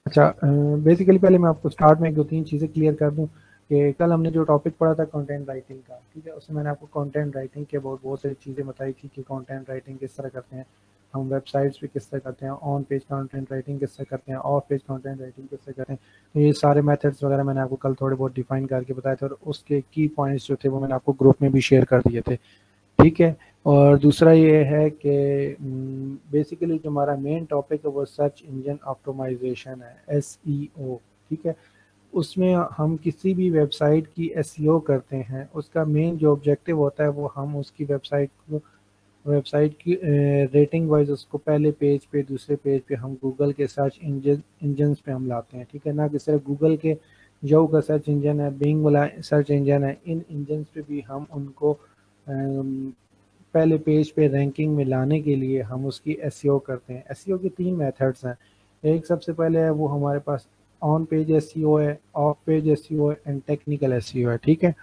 अच्छा, बेसिकली पहले मैं आपको स्टार्ट में 2-3 चीज़ें क्लियर कर दूँ कि कल हमने जो टॉपिक पढ़ा था कंटेंट राइटिंग का, ठीक है? उसमें मैंने आपको कंटेंट राइटिंग के बहुत सारी चीज़ें बताई थी कि कंटेंट राइटिंग किस तरह करते हैं, हम वेबसाइट्स पे किस तरह करते हैं, ऑन पेज कंटेंट राइटिंग किस तरह करते हैं, ऑफ पेज कंटेंट राइटिंग किस तरह करते हैं। तो ये सारे मेथड्स वगैरह मैंने आपको कल थोड़े बहुत डिफाइन करके बताए थे और उसके की पॉइंट्स जो थे वो मैंने आपको ग्रुप में भी शेयर कर दिए थे। ठीक है। और दूसरा ये है कि बेसिकली जो हमारा मेन टॉपिक है वो सर्च इंजन ऑप्टिमाइजेशन है, एसईओ। ठीक है। उसमें हम किसी भी वेबसाइट की एसईओ करते हैं, उसका मेन जो ऑब्जेक्टिव होता है वो हम उसकी वेबसाइट की रेटिंग वाइज उसको पहले पेज पे, दूसरे पेज पे हम गूगल के सर्च इंजन्स पे हम लाते हैं। ठीक है ना, कि सिर्फ गूगल के जो का सर्च इंजन है, बिंग वाला सर्च इंजन है, इन इंजन्स पे भी हम उनको पहले पेज पे रैंकिंग में लाने के लिए हम उसकी एसईओ करते हैं। एसईओ के 3 मेथड्स हैं। एक सबसे पहले है वो हमारे पास ऑन पेज एसईओ है, ऑफ पेज एसईओ है एंड टेक्निकल एसईओ है। ठीक है।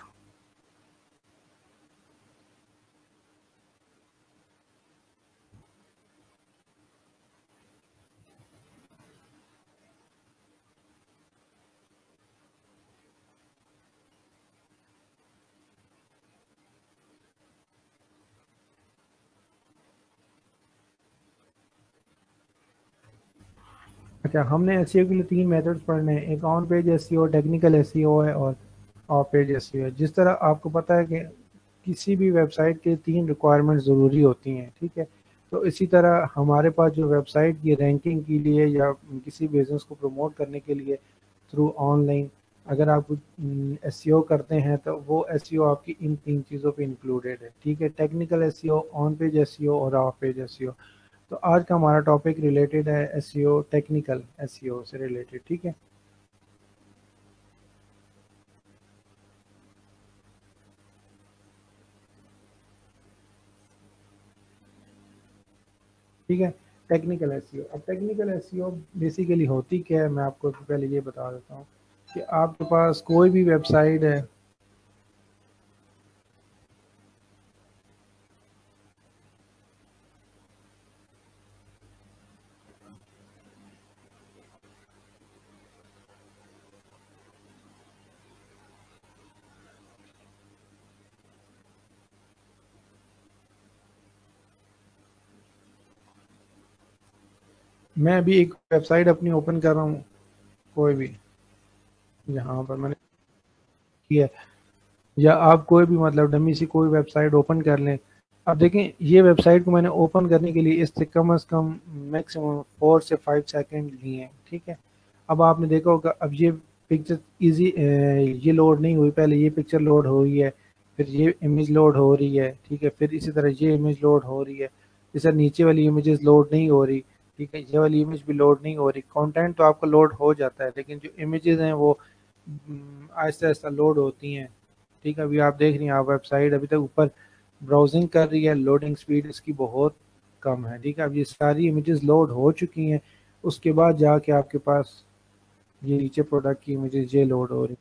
अच्छा, हमने एसईओ के लिए 3 मेथड्स पढ़ने हैं। एक on page SEO, technical SEO है और ऑफ पेज एसईओ है। जिस तरह आपको पता है कि किसी भी वेबसाइट के 3 रिक्वायरमेंट ज़रूरी होती हैं। ठीक है। तो इसी तरह हमारे पास जो वेबसाइट की रैंकिंग के लिए या किसी बिज़नेस को प्रमोट करने के लिए थ्रू ऑनलाइन अगर आप एसईओ करते हैं तो वो एसईओ आपकी इन 3 चीज़ों पे इंक्लूडेड है। ठीक है। Technical SEO, on page SEO और ऑफ पेज एसईओ। तो आज का हमारा टॉपिक रिलेटेड है एसईओ, टेक्निकल एसईओ से रिलेटेड। ठीक है। ठीक है। टेक्निकल एसईओ, अब टेक्निकल एसईओ बेसिकली होती क्या है मैं आपको पहले ये बता देता हूँ कि आपके पास कोई भी वेबसाइट है। मैं अभी एक वेबसाइट अपनी ओपन कर रहा हूँ, कोई भी, यहाँ पर मैंने किया है, या आप कोई भी मतलब डमी सी कोई वेबसाइट ओपन कर लें। अब देखें, ये वेबसाइट को मैंने ओपन करने के लिए इससे कम से कम मैक्सिमम 4 से 5 सेकेंड लिए हैं। ठीक है। अब आपने देखा होगा, अब ये पिक्चर इजी ये लोड नहीं हुई, पहले ये पिक्चर लोड हो रही है, फिर ये इमेज लोड हो रही है। ठीक है। फिर इसी तरह ये इमेज लोड हो रही है। इस तरह नीचे वाली इमेजेस लोड नहीं हो रही। ठीक है। ये वाली इमेज भी लोड नहीं हो रही। कंटेंट तो आपका लोड हो जाता है लेकिन जो इमेजेस हैं वो आहिस्ता आहिस्ता लोड होती हैं। ठीक है। अभी आप देख रही हैं, आप वेबसाइट अभी तक ऊपर ब्राउजिंग कर रही है, लोडिंग स्पीड इसकी बहुत कम है। ठीक है। अब ये सारी इमेजेस लोड हो चुकी हैं, उसके बाद जाके आपके पास ये नीचे प्रोडक्ट की इमेजेस ये लोड हो रही।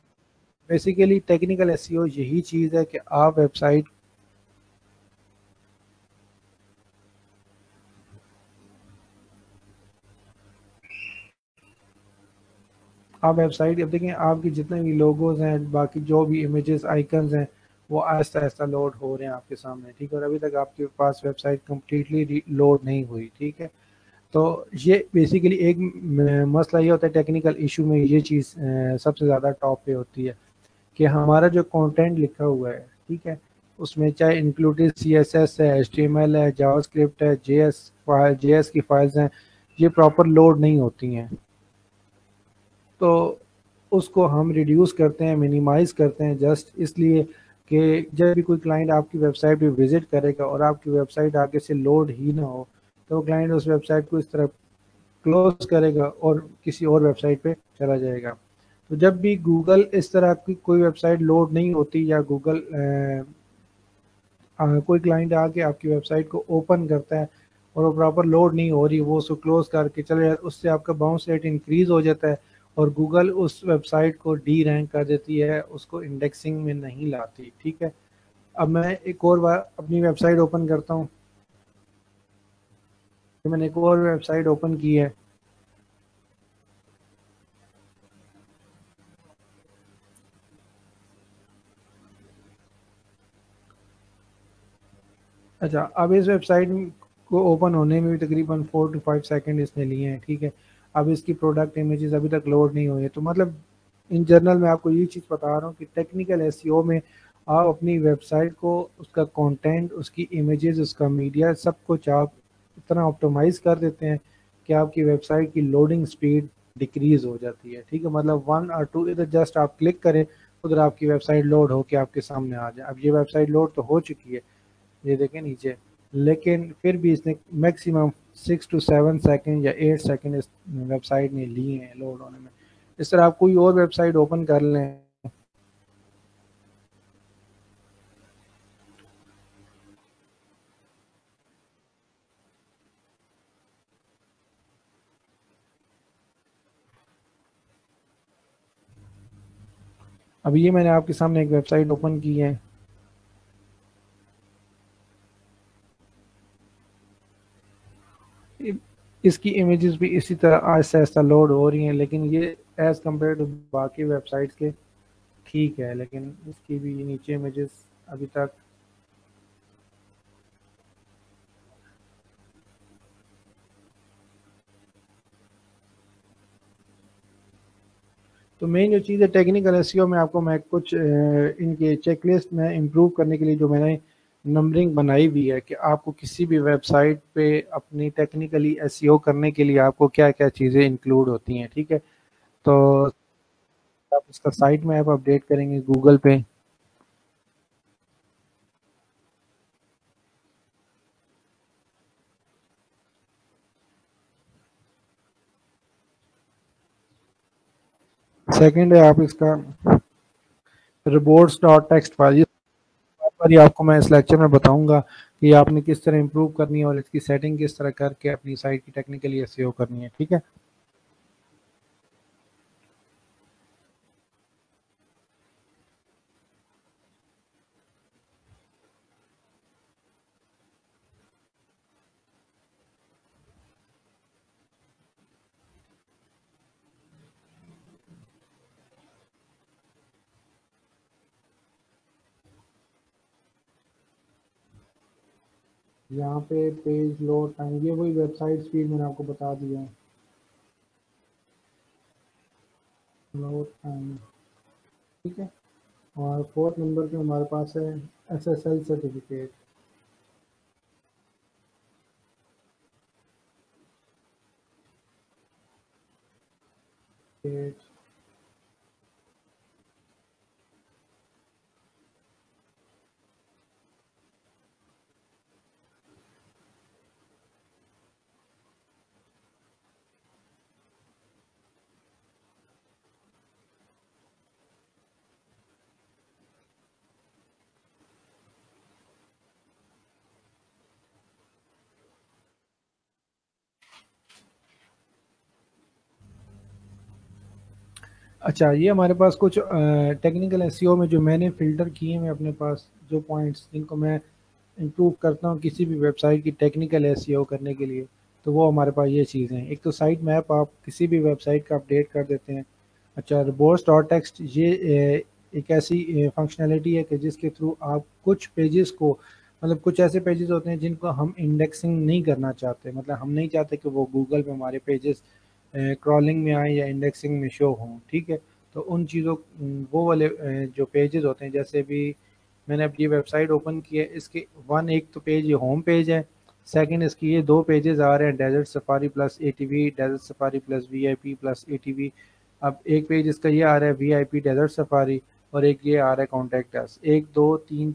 बेसिकली टेक्निकल एसईओ यही चीज़ है कि आप वेबसाइट, अब देखें आपकी जितने भी लोगोज हैं, बाकी जो भी इमेजेस आइकन्स हैं, वो आहिस्ता आहिस्ता लोड हो रहे हैं आपके सामने। ठीक है। और अभी तक आपके पास वेबसाइट कम्प्लीटली लोड नहीं हुई। ठीक है। तो ये बेसिकली एक मसला ये होता है टेक्निकल इशू में, ये चीज़ सबसे ज़्यादा टॉप पे होती है कि हमारा जो कंटेंट लिखा हुआ है, ठीक है, उसमें चाहे इंक्लूडेड सीएसएस है, एचटीएमएल है, जावास्क्रिप्ट है, जेएस की फाइल्स हैं, ये प्रॉपर लोड नहीं होती हैं। तो उसको हम रिड्यूस करते हैं, मिनिमाइज़ करते हैं, जस्ट इसलिए कि जब भी कोई क्लाइंट आपकी वेबसाइट पे विज़िट करेगा और आपकी वेबसाइट आगे से लोड ही ना हो, तो क्लाइंट उस वेबसाइट को इस तरह क्लोज करेगा और किसी और वेबसाइट पे चला जाएगा। तो जब भी गूगल इस तरह की कोई वेबसाइट लोड नहीं होती या गूगल कोई क्लाइंट आके आपकी वेबसाइट को ओपन करता है और वो प्रॉपर लोड नहीं हो रही, वो उसको क्लोज करके चले जाए, उससे आपका बाउंस रेट इंक्रीज हो जाता है और गूगल उस वेबसाइट को डी रैंक कर देती है, उसको इंडेक्सिंग में नहीं लाती। ठीक है। अब मैं एक और बार अपनी वेबसाइट ओपन करता हूँ। तो मैंने एक और वेबसाइट ओपन की है। अच्छा, अब इस वेबसाइट को ओपन होने में भी तकरीबन 4 to 5 सेकंड इसने लिए हैं, ठीक है। अब इसकी प्रोडक्ट इमेजेस अभी तक लोड नहीं हुई है, तो मतलब इन जनरल मैं आपको ये चीज़ बता रहा हूँ कि टेक्निकल एसईओ में आप अपनी वेबसाइट को, उसका कंटेंट, उसकी इमेजेस, उसका मीडिया, सब कुछ आप इतना ऑप्टिमाइज कर देते हैं कि आपकी वेबसाइट की लोडिंग स्पीड डिक्रीज हो जाती है, ठीक है। मतलब 1 or 2 इधर जस्ट आप क्लिक करें, उधर आपकी वेबसाइट लोड होकर आपके सामने आ जाए। अब ये वेबसाइट लोड तो हो चुकी है, ये देखें नीचे, लेकिन फिर भी इसने मैक्सिमम 6 to 7 सेकेंड या 8 सेकेंड इस वेबसाइट ने लिए हैं लोड होने में। इस तरह आप कोई और वेबसाइट ओपन कर लें, अब ये मैंने आपके सामने एक वेबसाइट ओपन की है, इसकी इमेजेस भी इसी तरह आहिस्ता आहिस्ता लोड हो रही हैं, लेकिन ये एज़ कम्पेयर टू बाकी वेबसाइट्स के ठीक है, लेकिन इसकी भी नीचे इमेजेस अभी तक। तो मेन जो चीज़ है टेक्निकल एसईओ में, आपको मैं कुछ इनके चेकलिस्ट में इम्प्रूव करने के लिए जो मैंने नंबरिंग बनाई हुई है कि आपको किसी भी वेबसाइट पे अपनी टेक्निकली एसईओ करने के लिए आपको क्या क्या चीज़ें इंक्लूड होती हैं, ठीक है। तो आप इसका साइट में आप अपडेट करेंगे गूगल पे, सेकंड है आप इसका रिपोर्ट्स डॉट टेक्स्ट फाइल, पर ही आपको मैं इस लेक्चर में बताऊंगा कि आपने किस तरह इंप्रूव करनी है और इसकी सेटिंग किस तरह करके अपनी साइट की टेक्निकली एसईओ करनी है, ठीक है। यहाँ पे पेज लोड टाइम, ये वही वेबसाइट स्पीड मैंने आपको बता दिया है, लोड टाइम, ठीक है। और फोर्थ नंबर पे हमारे पास है एसएसएल सर्टिफिकेट, अच्छा ये हमारे पास कुछ टेक्निकल एसईओ में जो मैंने फ़िल्टर किए हैं अपने पास, जो पॉइंट्स जिनको मैं इम्प्रूव करता हूँ किसी भी वेबसाइट की टेक्निकल एसईओ करने के लिए, तो वो हमारे पास ये चीज़ें हैं। एक तो साइट मैप, आप किसी भी वेबसाइट का अपडेट कर देते हैं। अच्छा, रिपोर्ट्स डॉट टेक्स्ट, ये एक ऐसी फंक्शनैलिटी है कि जिसके थ्रू आप कुछ पेजेस को, मतलब कुछ ऐसे पेजेस होते हैं जिनको हम इंडेक्सिंग नहीं करना चाहते, मतलब हम नहीं चाहते कि वो गूगल पे हमारे पेजेस क्रॉलिंग में आए या इंडेक्सिंग में शो हों, ठीक है। तो उन चीज़ों, वो वाले जो पेजेस होते हैं, जैसे भी मैंने अब ये वेबसाइट ओपन की है, इसके वन, एक तो पेज ये होम पेज है, सेकंड इसकी ये दो पेजेस आ रहे हैं, desert safari plus ATV, desert safari plus VIP plus ATV. अब एक पेज इसका ये आ रहा है वीआईपी डेजर्ट सफारी, और एक ये आ रहा है कॉन्टैक्ट अस। एक दो तीन,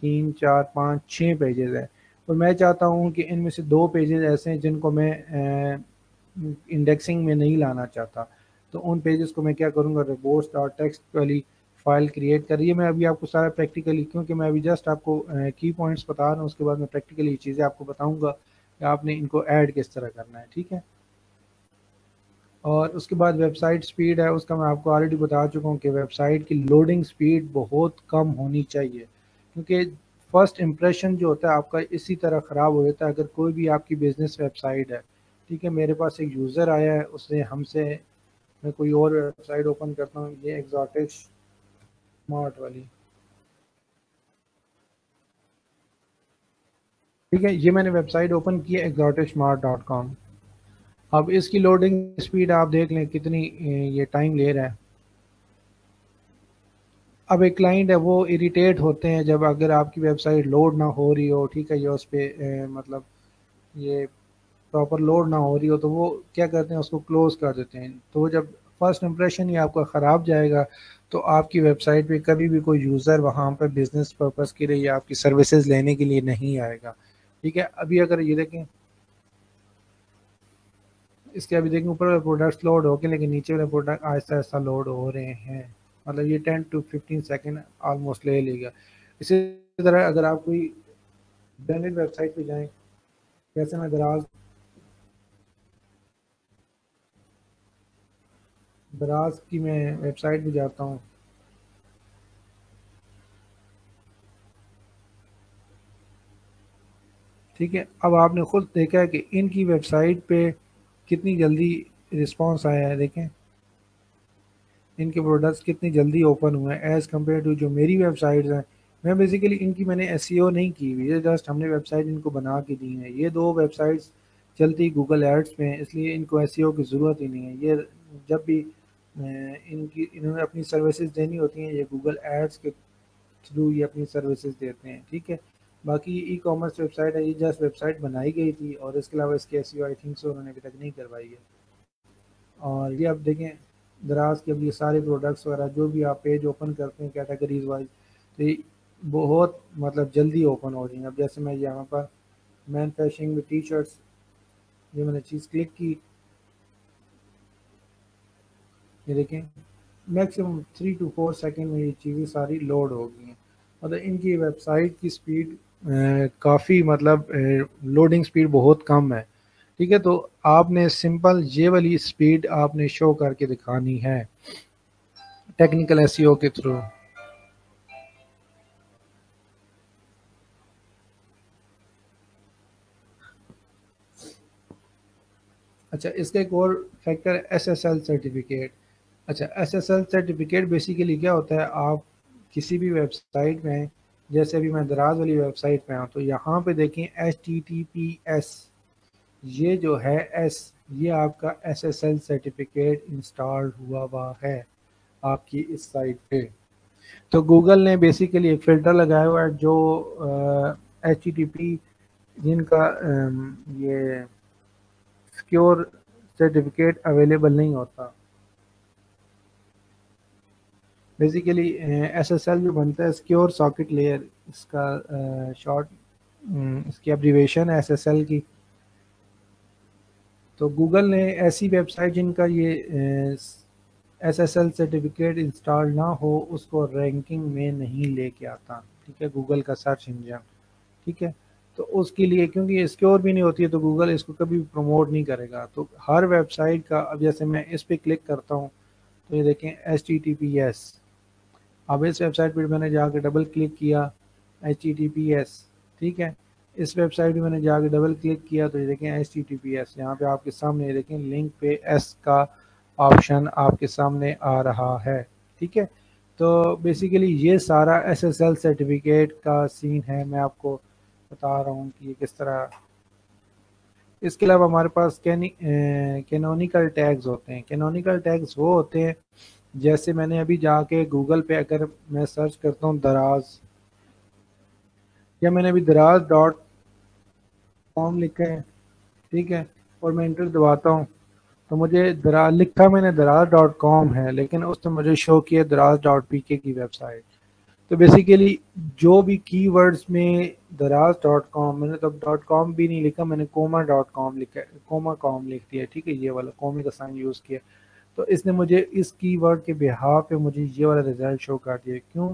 तीन चार पाँच छः पेजेस है, और मैं चाहता हूँ कि इनमें से दो पेजेस ऐसे हैं जिनको मैं इंडेक्सिंग में नहीं लाना चाहता। तो उन पेजेस को मैं क्या करूँगा, रिपोर्ट्स डॉट टेक्स्ट वाली फाइल क्रिएट कर रही है। मैं अभी आपको सारा प्रैक्टिकली, क्योंकि मैं अभी जस्ट आपको की पॉइंट्स बता रहा हूँ, उसके बाद मैं प्रैक्टिकली चीज़ें आपको बताऊँगा कि आपने इनको ऐड किस तरह करना है, ठीक है। और उसके बाद वेबसाइट स्पीड है, उसका मैं आपको ऑलरेडी बता चुका हूँ कि वेबसाइट की लोडिंग स्पीड बहुत कम होनी चाहिए, क्योंकि फर्स्ट इंप्रेशन जो होता है आपका इसी तरह ख़राब हो जाता है अगर कोई भी आपकी बिजनेस वेबसाइट है, ठीक है। मेरे पास एक यूज़र आया है, उसने हमसे, मैं कोई और वेबसाइट ओपन करता हूँ, ये एग्जॉटिक, स्मार्ट वाली, ठीक है, ये मैंने वेबसाइट ओपन की है exotismart.com। अब इसकी लोडिंग स्पीड आप देख लें कितनी ये टाइम ले रहा है। अब एक क्लाइंट है वो इरिटेट होते हैं जब अगर आपकी वेबसाइट लोड ना हो रही हो, ठीक है, या उस पर मतलब ये प्रॉपर लोड ना हो रही हो, तो वो क्या करते हैं, उसको क्लोज कर देते हैं। तो वो जब फर्स्ट इंप्रेशन ही आपका ख़राब जाएगा तो आपकी वेबसाइट पे कभी भी कोई यूज़र वहाँ पर बिजनेस पर्पज़ के लिए या आपकी सर्विसेज लेने के लिए नहीं आएगा। ठीक है, अभी अगर ये देखें, इसके अभी देखें ऊपर प्रोडक्ट्स लोड हो गए, लेकिन नीचे वाले प्रोडक्ट आहिस्ता आहिस्ता लोड हो रहे हैं। मतलब ये 10 to 15 सेकेंड ऑलमोस्ट ले लेगा। इसी तरह अगर आप कोई ब्रांडेड वेबसाइट पे जाएं, जैसे मैं दराज दराज की मैं वेबसाइट पे जाता हूँ, ठीक है, अब आपने खुद देखा है कि इनकी वेबसाइट पे कितनी जल्दी रिस्पांस आया है। देखें इनके प्रोडक्ट्स कितनी जल्दी ओपन हुए हैं एज़ कम्पेयर टू जो मेरी वेबसाइट्स हैं। मैं बेसिकली इनकी मैंने एसईओ नहीं की हुई है, जस्ट हमने वेबसाइट इनको बना के दी है। ये दो वेबसाइट्स चलती गूगल एड्स में, इसलिए इनको एसईओ की ज़रूरत ही नहीं है। ये जब भी इन्होंने अपनी सर्विसेज देनी होती हैं, ये गूगल एड्स के थ्रू ये अपनी सर्विसेज देते हैं। ठीक है, बाकी ई कॉमर्स वेबसाइट है, ये जस्ट वेबसाइट बनाई गई थी और इसके अलावा इसकी एसईओ आई थिंक सो उन्होंने अभी तक नहीं करवाई है। और ये अब देखें दराज के, अब ये सारे प्रोडक्ट्स वगैरह जो भी आप पेज ओपन करते हैं कैटेगरीज वाइज, तो ये बहुत मतलब जल्दी ओपन हो रही हैं। अब जैसे मैं यहाँ पर मैन्युफैक्चरिंग में टी शर्ट्स, ये मैंने चीज़ क्लिक की, ये देखें मैक्सिमम 3 to 4 सेकेंड में ये चीज़ें सारी लोड हो गई हैं। मतलब इनकी वेबसाइट की स्पीड काफ़ी मतलब लोडिंग स्पीड बहुत कम है। ठीक है, तो आपने सिंपल ये वाली स्पीड आपने शो करके दिखानी है टेक्निकल एसईओ के थ्रू। अच्छा, इसका एक और फैक्टर है एसएसएल सर्टिफिकेट। अच्छा, एसएसएल सर्टिफिकेट बेसिकली क्या होता है, आप किसी भी वेबसाइट में, जैसे अभी मैं दराज वाली वेबसाइट पे हूँ, तो यहाँ पे देखें HTTPS, ये जो है एस, ये आपका एसएसएल सर्टिफिकेट इंस्टॉल हुआ है आपकी इस साइट पे। तो गूगल ने बेसिकली एक फ़िल्टर लगाया हुआ है जो HTTP जिनका ये सिक्योर सर्टिफिकेट अवेलेबल नहीं होता। बेसिकली एसएसएल जो बनता है सिक्योर सॉकेट लेयर, इसका शॉर्ट इसकी एब्रीवेशन है एसएसएल की। तो गूगल ने ऐसी वेबसाइट जिनका ये एसएसएल सर्टिफिकेट इंस्टॉल ना हो उसको रैंकिंग में नहीं लेके आता। ठीक है, गूगल का सर्च इंजन। ठीक है, तो उसके लिए क्योंकि ये सिक्योर भी नहीं होती है तो गूगल इसको कभी प्रमोट नहीं करेगा। तो हर वेबसाइट का, अब जैसे मैं इस पर क्लिक करता हूँ तो ये देखें HTTPS। अब इस वेबसाइट पर मैंने जाकर डबल क्लिक किया HTTPS। ठीक है, इस वेबसाइट पे मैंने जाकर डबल क्लिक किया तो ये देखें HTTPS, यहाँ पे आपके सामने ये देखें लिंक पे एस का ऑप्शन आपके सामने आ रहा है। ठीक है, तो बेसिकली ये सारा SSL सर्टिफिकेट का सीन है, मैं आपको बता रहा हूँ कि ये किस तरह। इसके अलावा हमारे पास कैनोनिकल टैग्स होते हैं। कैनोनिकल टैग्स वो होते हैं, जैसे मैंने अभी जाके गूगल पे अगर मैं सर्च करता हूँ दराज, या मैंने अभी दराज डॉट कॉम लिखा है, ठीक है, और मैं इंटर दबाता हूँ तो मुझे दराज लिखा मैंने दराज डॉट कॉम है, लेकिन उसने मुझे शो किया दराज डॉट पीके की वेबसाइट। तो बेसिकली जो भी कीवर्ड्स में दराज डॉट कॉम, मैंने तो डॉट कॉम भी नहीं लिखा, मैंने कोमा डॉट कॉम लिखा, कोमा कॉम लिख दिया। ठीक है, ये वाला कोमे का साइन यूज़ किया, तो इसने मुझे इस कीवर्ड के बिहाफ पे मुझे ये वाला रिजल्ट शो कर दिया। क्यों?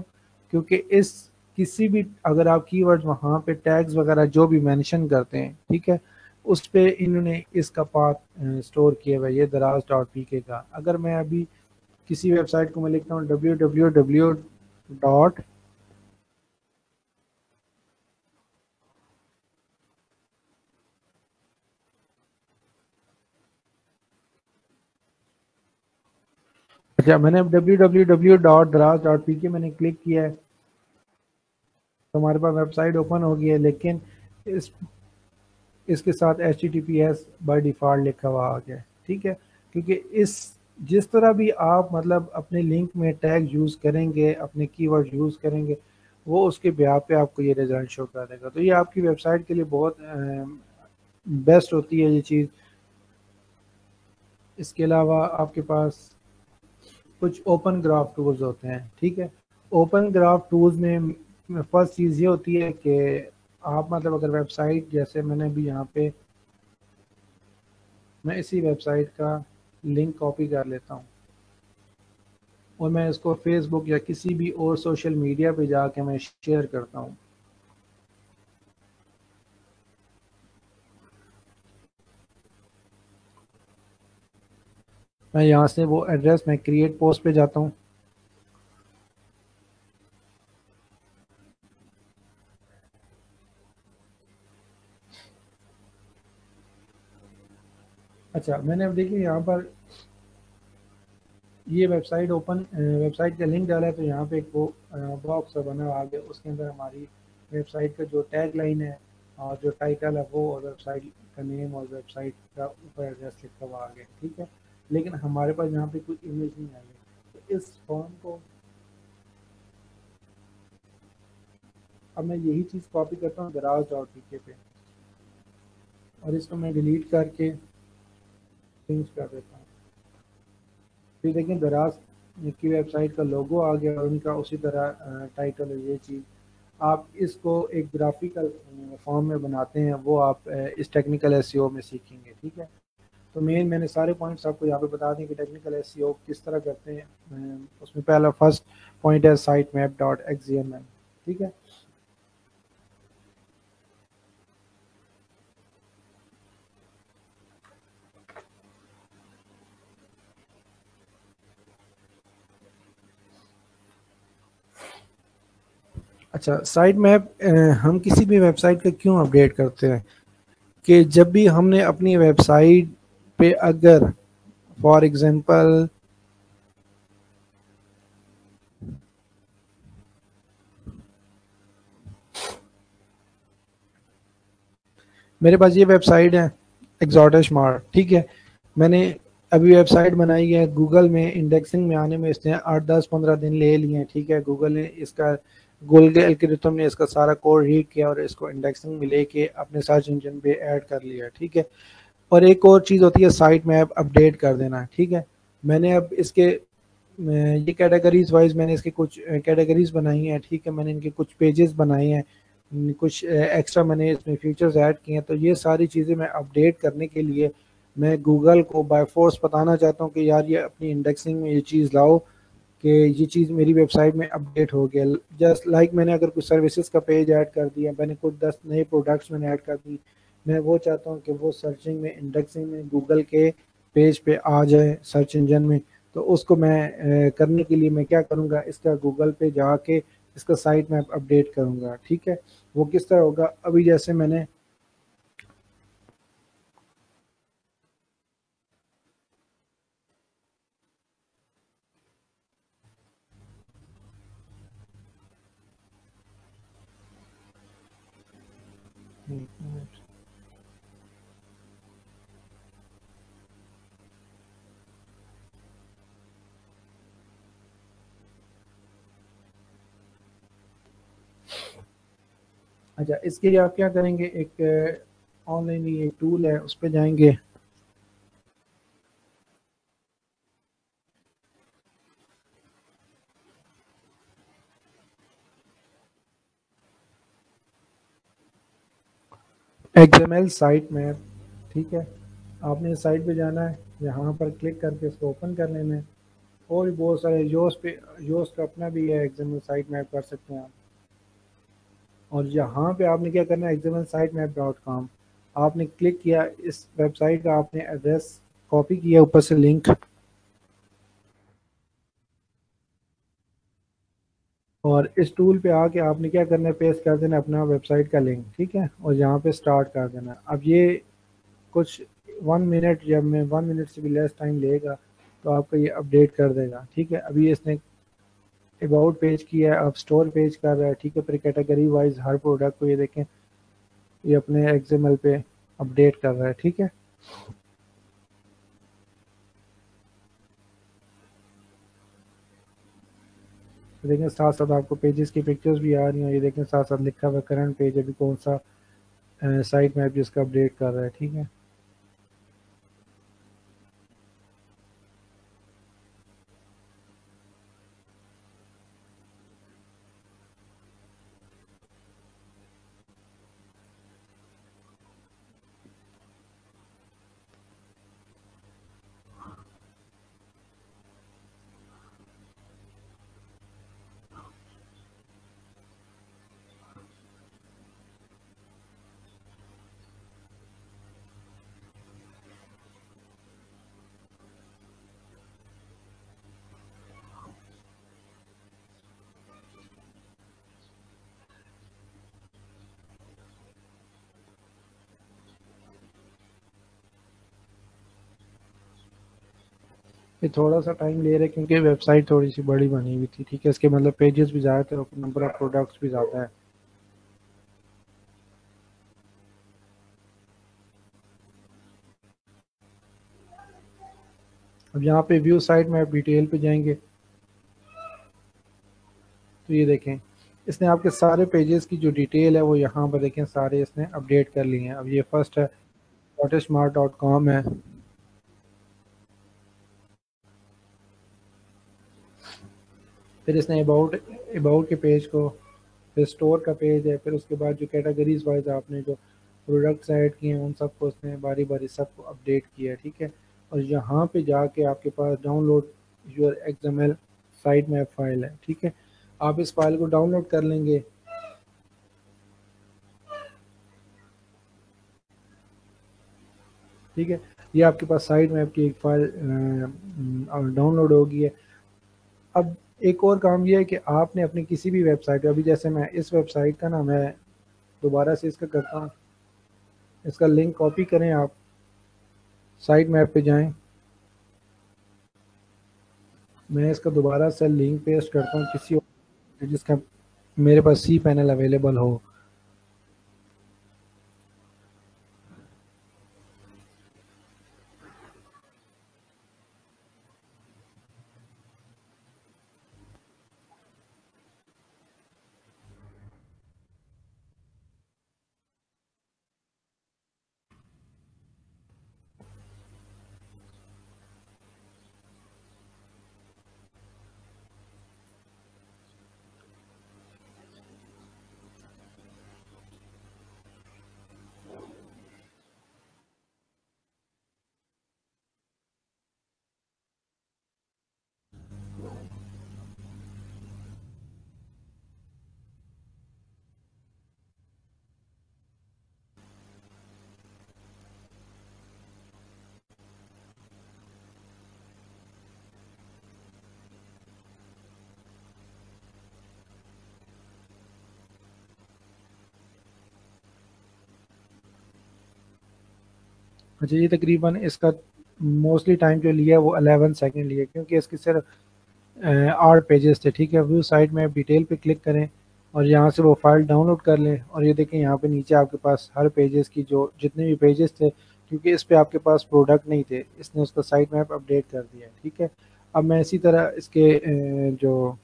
क्योंकि इस किसी भी अगर आप कीवर्ड्स वहाँ पे टैग्स वगैरह जो भी मेंशन करते हैं, ठीक है, उस पे इन्होंने इसका पाथ स्टोर किया हुआ है, ये दराज डॉट पी के का। अगर मैं अभी किसी वेबसाइट को मैं लिखता हूँ www डॉट, अच्छा मैंने www डॉट दराज डॉट पी के मैंने क्लिक किया है तो हमारे पास वेबसाइट ओपन हो गई है, लेकिन इस इसके साथ HTTPS बाय डिफ़ॉल्ट लिखा हुआ आ गया है, ठीक है। क्योंकि इस जिस तरह भी आप मतलब अपने लिंक में टैग यूज़ करेंगे, अपने कीवर्ड यूज़ करेंगे, वो उसके ब्याह पे आपको ये रिज़ल्ट शो कर देगा। तो ये आपकी वेबसाइट के लिए बहुत बेस्ट होती है ये चीज़। इसके अलावा आपके पास कुछ ओपन ग्राफ टूल्स होते हैं, ठीक है। ओपन ग्राफ टूल्स में फर्स्ट चीज़ ये होती है कि आप मतलब अगर वेबसाइट, जैसे मैंने भी यहाँ पे मैं इसी वेबसाइट का लिंक कॉपी कर लेता हूँ और मैं इसको फेसबुक या किसी भी और सोशल मीडिया पे जाके मैं शेयर करता हूँ। मैं यहाँ से वो एड्रेस मैं क्रिएट पोस्ट पे जाता हूँ। अच्छा, मैंने अब देखिए यहाँ पर ये वेबसाइट का लिंक डाला है, तो यहाँ पे एक वो बॉक्स बना हुआ आगे, उसके अंदर हमारी वेबसाइट का जो टैग लाइन है और जो टाइटल है वो, और वेबसाइट का नेम और वेबसाइट का ऊपर एड्रेस लिखा हुआ आगे, ठीक है। लेकिन हमारे पास यहाँ पे कोई इमेज नहीं आई है, तो इस फॉर्म को अब मैं यही चीज़ कॉपी करता हूँ दराज डॉट पी पे, और इसको मैं डिलीट करके चेंज कर देता हूँ। फिर देखें दराज की वेबसाइट का लोगो आ गया और उनका उसी तरह टाइटल है ये चीज़। आप इसको एक ग्राफिकल फॉर्म में बनाते हैं, वो आप इस टेक्निकल एसईओ में सीखेंगे, ठीक है। तो मैंने सारे पॉइंट्स आपको यहाँ पे बता दें कि टेक्निकल एसईओ किस तरह करते हैं। उसमें पहला फर्स्ट पॉइंट है साइट मैप डॉट एक्सएमएल, ठीक है। अच्छा, साइट मैप हम किसी भी वेबसाइट का क्यों अपडेट करते हैं कि जब भी हमने अपनी वेबसाइट पे अगर फॉर एग्जांपल मेरे पास ये वेबसाइट है एग्जॉटिश मार्ट, ठीक है। मैंने अभी वेबसाइट बनाई है, गूगल में इंडेक्सिंग में आने में इसने 8 10 15 दिन ले लिए हैं, ठीक है। गूगल के एल्गोरिथम ने इसका सारा कोड रीड किया और इसको इंडेक्सिंग में लेके अपने सर्च इंजन पे ऐड कर लिया, ठीक है। और एक और चीज़ होती है साइट मैप अपडेट कर देना, ठीक है। मैंने अब इसके ये कैटेगरीज वाइज मैंने इसके कुछ कैटेगरीज बनाई हैं, ठीक है। मैंने इनके कुछ पेजेस बनाए हैं, कुछ एक्स्ट्रा मैंने इसमें फीचर्स ऐड किए हैं। तो ये सारी चीज़ें मैं अपडेट करने के लिए मैं गूगल को बाय फोर्स बताना चाहता हूँ कि यार ये अपनी इंडेक्सिंग में ये चीज़ लाओ कि ये चीज़ मेरी वेबसाइट में अपडेट हो गया। जस्ट लाइक मैंने अगर कुछ सर्विसेज का पेज ऐड कर दिया, मैंने कुछ 10 नए प्रोडक्ट्स मैंने ऐड कर दी, मैं वो चाहता हूँ कि वो सर्चिंग में, इंडेक्सिंग में गूगल के पेज पे आ जाए सर्च इंजन में। तो उसको मैं करने के लिए मैं क्या करूँगा, इसका गूगल पे जाके इसका साइट मैप अपडेट करूँगा, ठीक है। वो किस तरह होगा, अभी जैसे मैंने अच्छा, इसके लिए आप क्या करेंगे, एक ऑनलाइन ये टूल है उस पर जाएंगे। XML साइट मैप, ठीक है। आपने साइट पे जाना है, यहाँ पर क्लिक करके इसको ओपन कर लेना है। और भी बहुत सारे योस का अपना भी है, XML साइट मैप कर सकते हैं आप। और यहाँ पे आपने क्या करना है, XML site map dot com आपने क्लिक किया, इस वेबसाइट का आपने एड्रेस कॉपी किया, ऊपर से लिंक, और इस टूल पे आके आपने क्या करना है, पेस्ट कर देना अपना वेबसाइट का लिंक, ठीक है। और यहाँ पे स्टार्ट कर देना। अब ये कुछ 1 मिनट, जब मैं 1 मिनट से भी लेस टाइम लेगा तो आपका ये अपडेट कर देगा, ठीक है। अभी इसने अबाउट पेज किया है, अब स्टोर पेज कर रहा है, ठीक है। फिर कैटेगरी वाइज हर प्रोडक्ट को ये देखें, ये अपने XML पे अपडेट कर रहा है। ठीक है, तो देखें साथ साथ आपको पेजेस की पिक्चर्स भी आ रही हैं। ये देखें साथ साथ लिखा हुआ है करंट पेज अभी कौन सा साइट मैप जिसका अपडेट कर रहा है। ठीक है, ये थोड़ा सा टाइम ले रहा है क्योंकि वेबसाइट थोड़ी सी बड़ी बनी हुई थी। ठीक है, इसके मतलब पेजेस भी ज़्यादा थे और नंबर ऑफ प्रोडक्ट्स भी ज़्यादा है। अब यहाँ पे व्यू साइट में आप डिटेल पे जाएंगे तो ये देखें इसने आपके सारे पेजेस की जो डिटेल है वो यहाँ पर देखें सारे इसने अपडेट कर लिए हैं। अब ये फर्स्ट है smart.com है। फिर इसने अबाउट के पेज को, फिर स्टोर का पेज है, फिर उसके बाद जो कैटेगरीज वाइज आपने जो प्रोडक्ट्स ऐड किए हैं उन सबको उसने बारी बारी सबको अपडेट किया है। ठीक है, और यहाँ पे जाके आपके पास download your XML site map file है। ठीक है, आप इस फाइल को डाउनलोड कर लेंगे। ठीक है, ये आपके पास साइट मैप की एक फाइल डाउनलोड होगी है। अब एक और काम ये है कि आपने अपनी किसी भी वेबसाइट, अभी जैसे मैं इस वेबसाइट का ना मैं दोबारा से इसका करता हूँ, इसका लिंक कॉपी करें, आप साइट मैप पे जाएं, मैं इसका दोबारा से लिंक पेस्ट करता हूँ किसी और जिसका मेरे पास सी पैनल अवेलेबल हो। अच्छा, ये तकरीबन इसका मोस्टली टाइम जो लिया है वो 11 सेकेंड लिया क्योंकि इसके सिर्फ 8 पेजेस थे। ठीक है, व्यू साइट में डिटेल पे क्लिक करें और यहाँ से वो फाइल डाउनलोड कर लें और ये देखें यहाँ पे नीचे आपके पास हर पेजेस की जो जितने भी पेजेस थे, क्योंकि इस पे आपके पास प्रोडक्ट नहीं थे, इसने उसका साइट मैप अपडेट कर दिया है। ठीक है, अब मैं इसी तरह इसके जो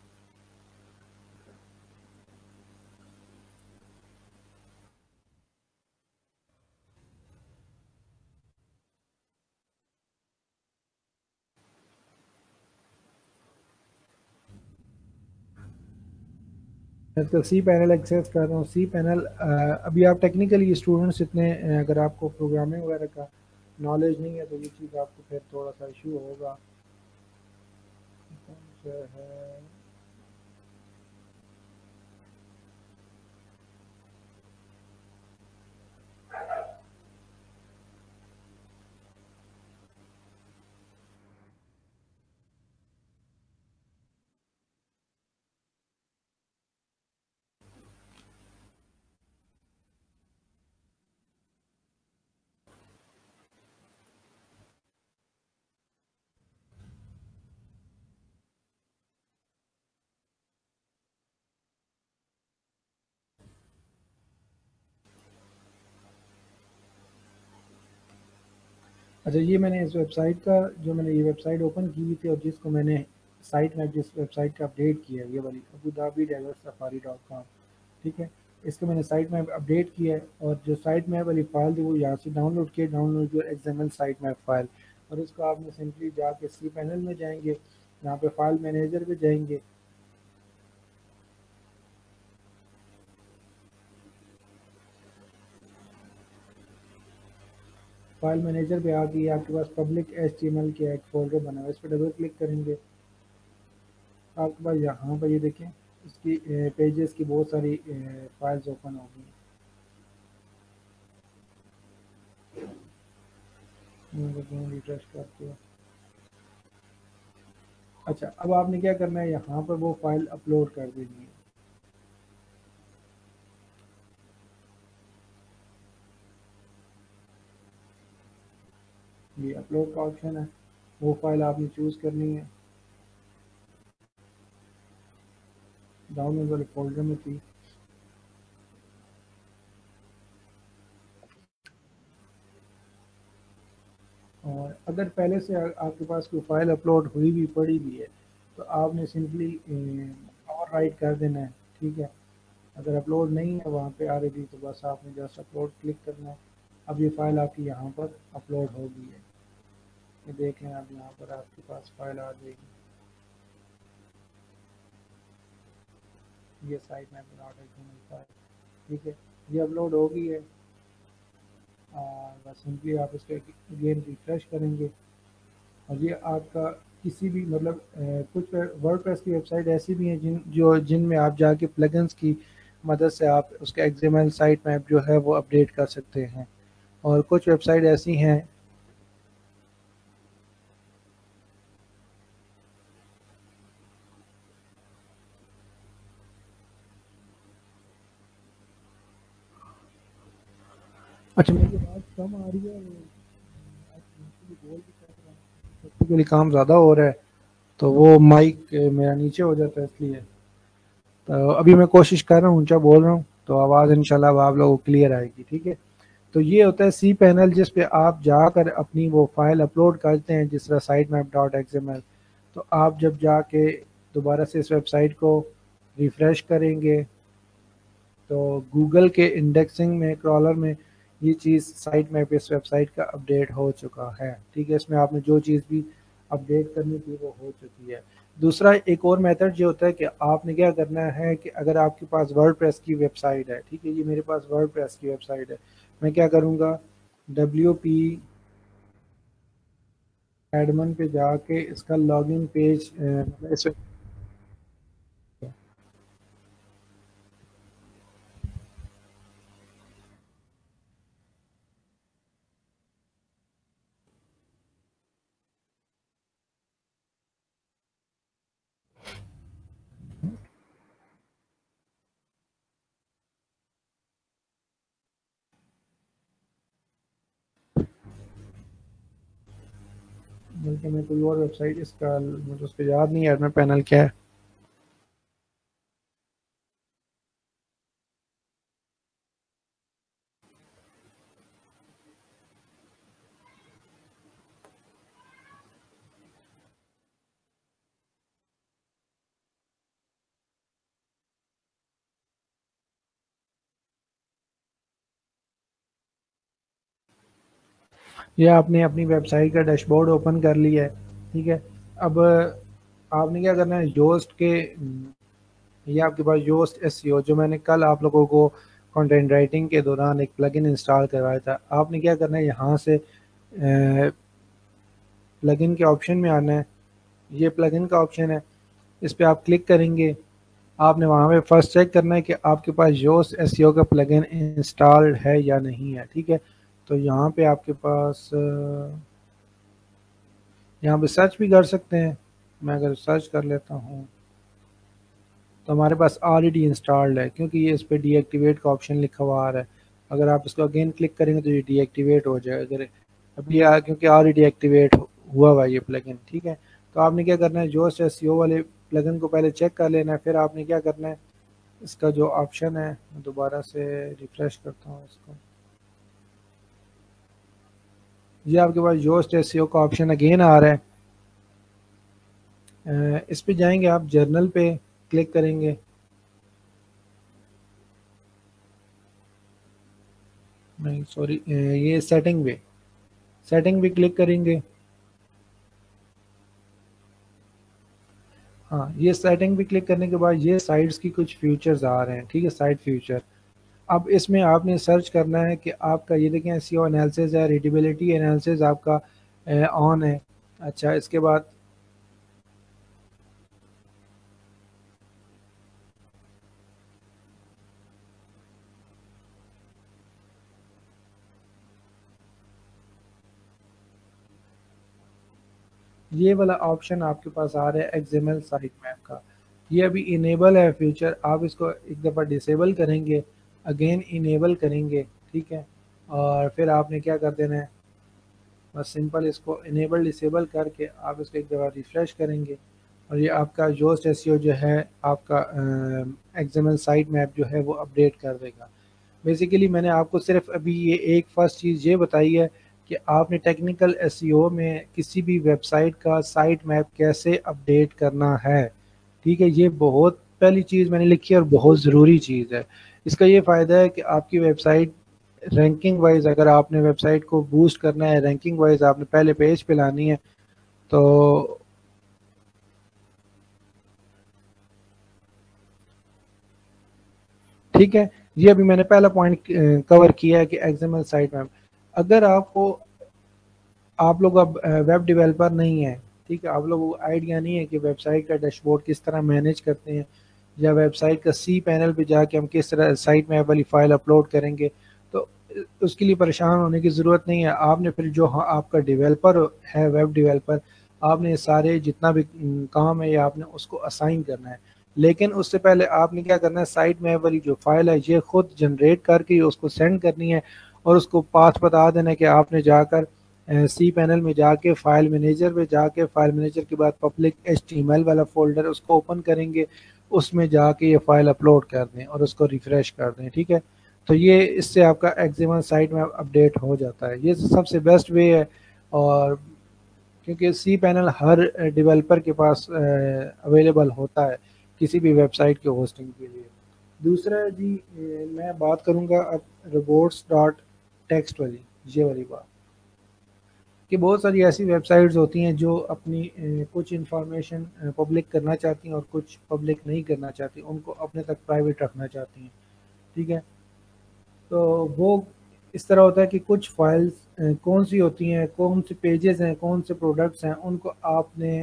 मैं इसका सी पैनल एक्सेस कर रहा हूँ। सी पैनल अभी आप टेक्निकली स्टूडेंट्स इतने अगर आपको प्रोग्रामिंग वगैरह का नॉलेज नहीं है तो ये चीज़ आपको फिर थोड़ा सा इशू होगा। कौन सा है? अच्छा, ये मैंने इस वेबसाइट का, जो मैंने ये वेबसाइट ओपन की हुई थी और जिसको मैंने साइट में जिस वेबसाइट का अपडेट किया है, ये वाली Abu Dhabi desert safari .com, ठीक है। इसको मैंने साइट में अपडेट किया है और जो साइट मैप वाली फाइल थी वो यहाँ से डाउनलोड किया, download your XML site map file, और इसको आपने सिंपली जाके सी पैनल में जाएंगे, यहाँ पे फाइल मैनेजर पे जाएंगे, फाइल मैनेजर पे आ गई, आपके पास पब्लिक HTML के एक फोल्डर बना हुआ है, इस पर डबल क्लिक करेंगे, आपके पास यहाँ पर ये देखें इसकी पेजेस की बहुत सारी फाइल्स ओपन होगी। रिफ्रेश करते हो। अच्छा, अब आपने क्या करना है, यहाँ पर वो फाइल अपलोड कर देनी है। ये अपलोड का ऑप्शन है, वो फाइल आपने चूज़ करनी है, डाउनलोड वाले फोल्डर में थी। और अगर पहले से आपके पास कोई फाइल अपलोड हुई भी पड़ी भी है तो आपने सिंपली और राइट कर देना है, ठीक है। अगर अपलोड नहीं है वहाँ पे आ रही थी तो बस आपने जस्ट अपलोड क्लिक करना है। अब ये फाइल आपकी यहाँ पर अपलोड हो गई है, ये देखें, अब यहाँ पर आपके पास फाइल आ जाएगी, ये साइट में फाइल, ठीक है, ये अपलोड हो गई है। और बस सिंपली आप इसको अगेन रिफ्रेश करेंगे और ये आपका किसी भी मतलब कुछ वर्डप्रेस की वेबसाइट ऐसी भी हैं जिनमें आप जाके प्लगइन्स की मदद से आप उसका एक्सएमएल साइट मैप जो है वो अपडेट कर सकते हैं, और कुछ वेबसाइट ऐसी हैं। अच्छा, मेरी आवाज़ कम आ रही है, बोल भी कर रहा हूँ, प्रैक्टिकली काम ज़्यादा हो रहा है तो वो माइक मेरा नीचे हो जाता है इसलिए। तो अभी मैं कोशिश कर रहा हूँ, ऊंचा बोल रहा हूँ, तो आवाज़ इंशाल्लाह अब आप लोगों को क्लियर आएगी, ठीक है। तो ये होता है सी पैनल, जिस पे आप जाकर अपनी वो फाइल अपलोड करते हैं, जिस तरह साइट मैप .xml। तो आप जब जाके दोबारा से इस वेबसाइट को रिफ़्रेश करेंगे तो गूगल के इंडेक्सिंग में, क्रॉलर में, ये चीज़ साइट मैप इस वेबसाइट का अपडेट हो चुका है, ठीक है। इसमें आपने जो चीज़ भी अपडेट करनी थी वो हो चुकी है। दूसरा एक और मेथड जो होता है कि आपने क्या करना है कि अगर आपके पास वर्डप्रेस की वेबसाइट है, ठीक है, ये मेरे पास वर्डप्रेस की वेबसाइट है, मैं क्या करूँगा, WP एडमिन पे जाके इसका लॉगिन पेज इस बल्कि मैं कोई और वेबसाइट, इसका मुझे उस पर याद नहीं है एडमिन पैनल क्या है। ये आपने अपनी वेबसाइट का डैशबोर्ड ओपन कर लिया है, ठीक है। अब आपने क्या करना है, योस्ट के, ये आपके पास योस्ट एसईओ, जो मैंने कल आप लोगों को कंटेंट राइटिंग के दौरान एक प्लगइन इंस्टॉल करवाया था, आपने क्या करना है, यहाँ से प्लगइन के ऑप्शन में आना है, ये प्लगइन का ऑप्शन है, इस पर आप क्लिक करेंगे। आपने वहाँ पे फर्स्ट चेक करना है कि आपके पास योस्ट एसईओ का प्लगइन इंस्टॉल्ड है या नहीं है, ठीक है। तो यहाँ पे आपके पास यहाँ पे सर्च भी कर सकते हैं। मैं अगर सर्च कर लेता हूँ तो हमारे पास ऑलरेडी इंस्टॉल्ड है, क्योंकि ये इस पर डीएक्टिवेट का ऑप्शन लिखा हुआ आ रहा है। अगर आप इसको अगेन क्लिक करेंगे तो ये डीएक्टिवेट हो जाएगा, अगर अभी क्योंकि ऑलरेडी एक्टिवेट हुआ हुआ ये प्लगइन, ठीक है। तो आपने क्या करना है, जो एसईओ वाले प्लगइन को पहले चेक कर लेना है, फिर आपने क्या करना है, इसका जो ऑप्शन है, दोबारा से रिफ्रेश करता हूँ इसको, ये आपके पास योस्ट एसईओ का ऑप्शन अगेन आ रहा है। इस पे जाएंगे आप, जर्नल पे क्लिक करेंगे, नहीं सॉरी, ये सेटिंग पे क्लिक करेंगे। हाँ, ये सेटिंग पे क्लिक करने के बाद ये साइट्स की कुछ फीचर्स आ रहे हैं, ठीक है, साइट फ्यूचर। अब इसमें आपने सर्च करना है कि आपका, ये देखें, एसईओ एनालिसिस है, रीडेबिलिटी एनालिसिस आपका ऑन है। अच्छा, इसके बाद ये वाला ऑप्शन आपके पास आ रहा है एक्सएमएल साइट मैप का। ये अभी इनेबल है फीचर, आप इसको एक दफ़ा डिसेबल करेंगे, अगेन इनेबल करेंगे, ठीक है। और फिर आपने क्या कर देना है, बस सिंपल इसको इनेबल डिसेबल करके आप इसको एक दफ़ा रिफ़्रेश करेंगे और ये आपका योस्ट एसईओ जो है आपका एक्सएमएल साइट मैप जो है वो अपडेट कर देगा। बेसिकली मैंने आपको सिर्फ अभी ये एक फर्स्ट चीज़ ये बताई है कि आपने टेक्निकल एसईओ में किसी भी वेबसाइट का साइट मैप कैसे अपडेट करना है, ठीक है। ये बहुत पहली चीज़ मैंने लिखी है और बहुत ज़रूरी चीज़ है। इसका ये फ़ायदा है कि आपकी वेबसाइट रैंकिंग वाइज, अगर आपने वेबसाइट को बूस्ट करना है, रैंकिंग वाइज आपने पहले पेज पे लानी है, तो ठीक है। ये अभी मैंने पहला पॉइंट कवर किया है कि एक्सएमएल साइट मैप। अगर आपको, आप लोग अब वेब डेवलपर नहीं है, ठीक है, आप लोगों को आइडिया नहीं है कि वेबसाइट का डैशबोर्ड किस तरह मैनेज करते हैं, या वेबसाइट का सी पैनल पे जाके हम किस तरह साइट मैप वाली फाइल अपलोड करेंगे, तो उसके लिए परेशान होने की ज़रूरत नहीं है। आपने फिर जो आपका डेवलपर है, वेब डेवलपर, आपने सारे जितना भी काम है ये आपने उसको असाइन करना है। लेकिन उससे पहले आपने क्या करना है, साइट मैप वाली जो फाइल है ये खुद जनरेट करके उसको सेंड करनी है, और उसको पाथ बता देना है कि आपने जाकर सी पैनल में जाके फाइल मैनेजर में जाके, फाइल मैनेजर के बाद पब्लिक एचटीएमएल वाला फोल्डर उसको ओपन करेंगे, उसमें जाके ये फाइल अपलोड कर दें और उसको रिफ्रेश कर दें, ठीक है। तो ये इससे आपका एक्सएमएल साइट में अपडेट हो जाता है, ये सबसे बेस्ट वे है। और क्योंकि सी पैनल हर डेवलपर के पास अवेलेबल होता है किसी भी वेबसाइट के होस्टिंग के लिए। दूसरा जी, मैं बात करूँगा अब रोबोट्स डॉट टेक्स्ट वाली, ये वाली बात, कि बहुत सारी ऐसी वेबसाइट्स होती हैं जो अपनी कुछ इंफॉर्मेशन पब्लिक करना चाहती हैं और कुछ पब्लिक नहीं करना चाहती, उनको अपने तक प्राइवेट रखना चाहती हैं, ठीक है। तो वो इस तरह होता है कि कुछ फाइल्स कौन सी होती हैं, कौन से पेजेस हैं, कौन से प्रोडक्ट्स हैं, उनको आपने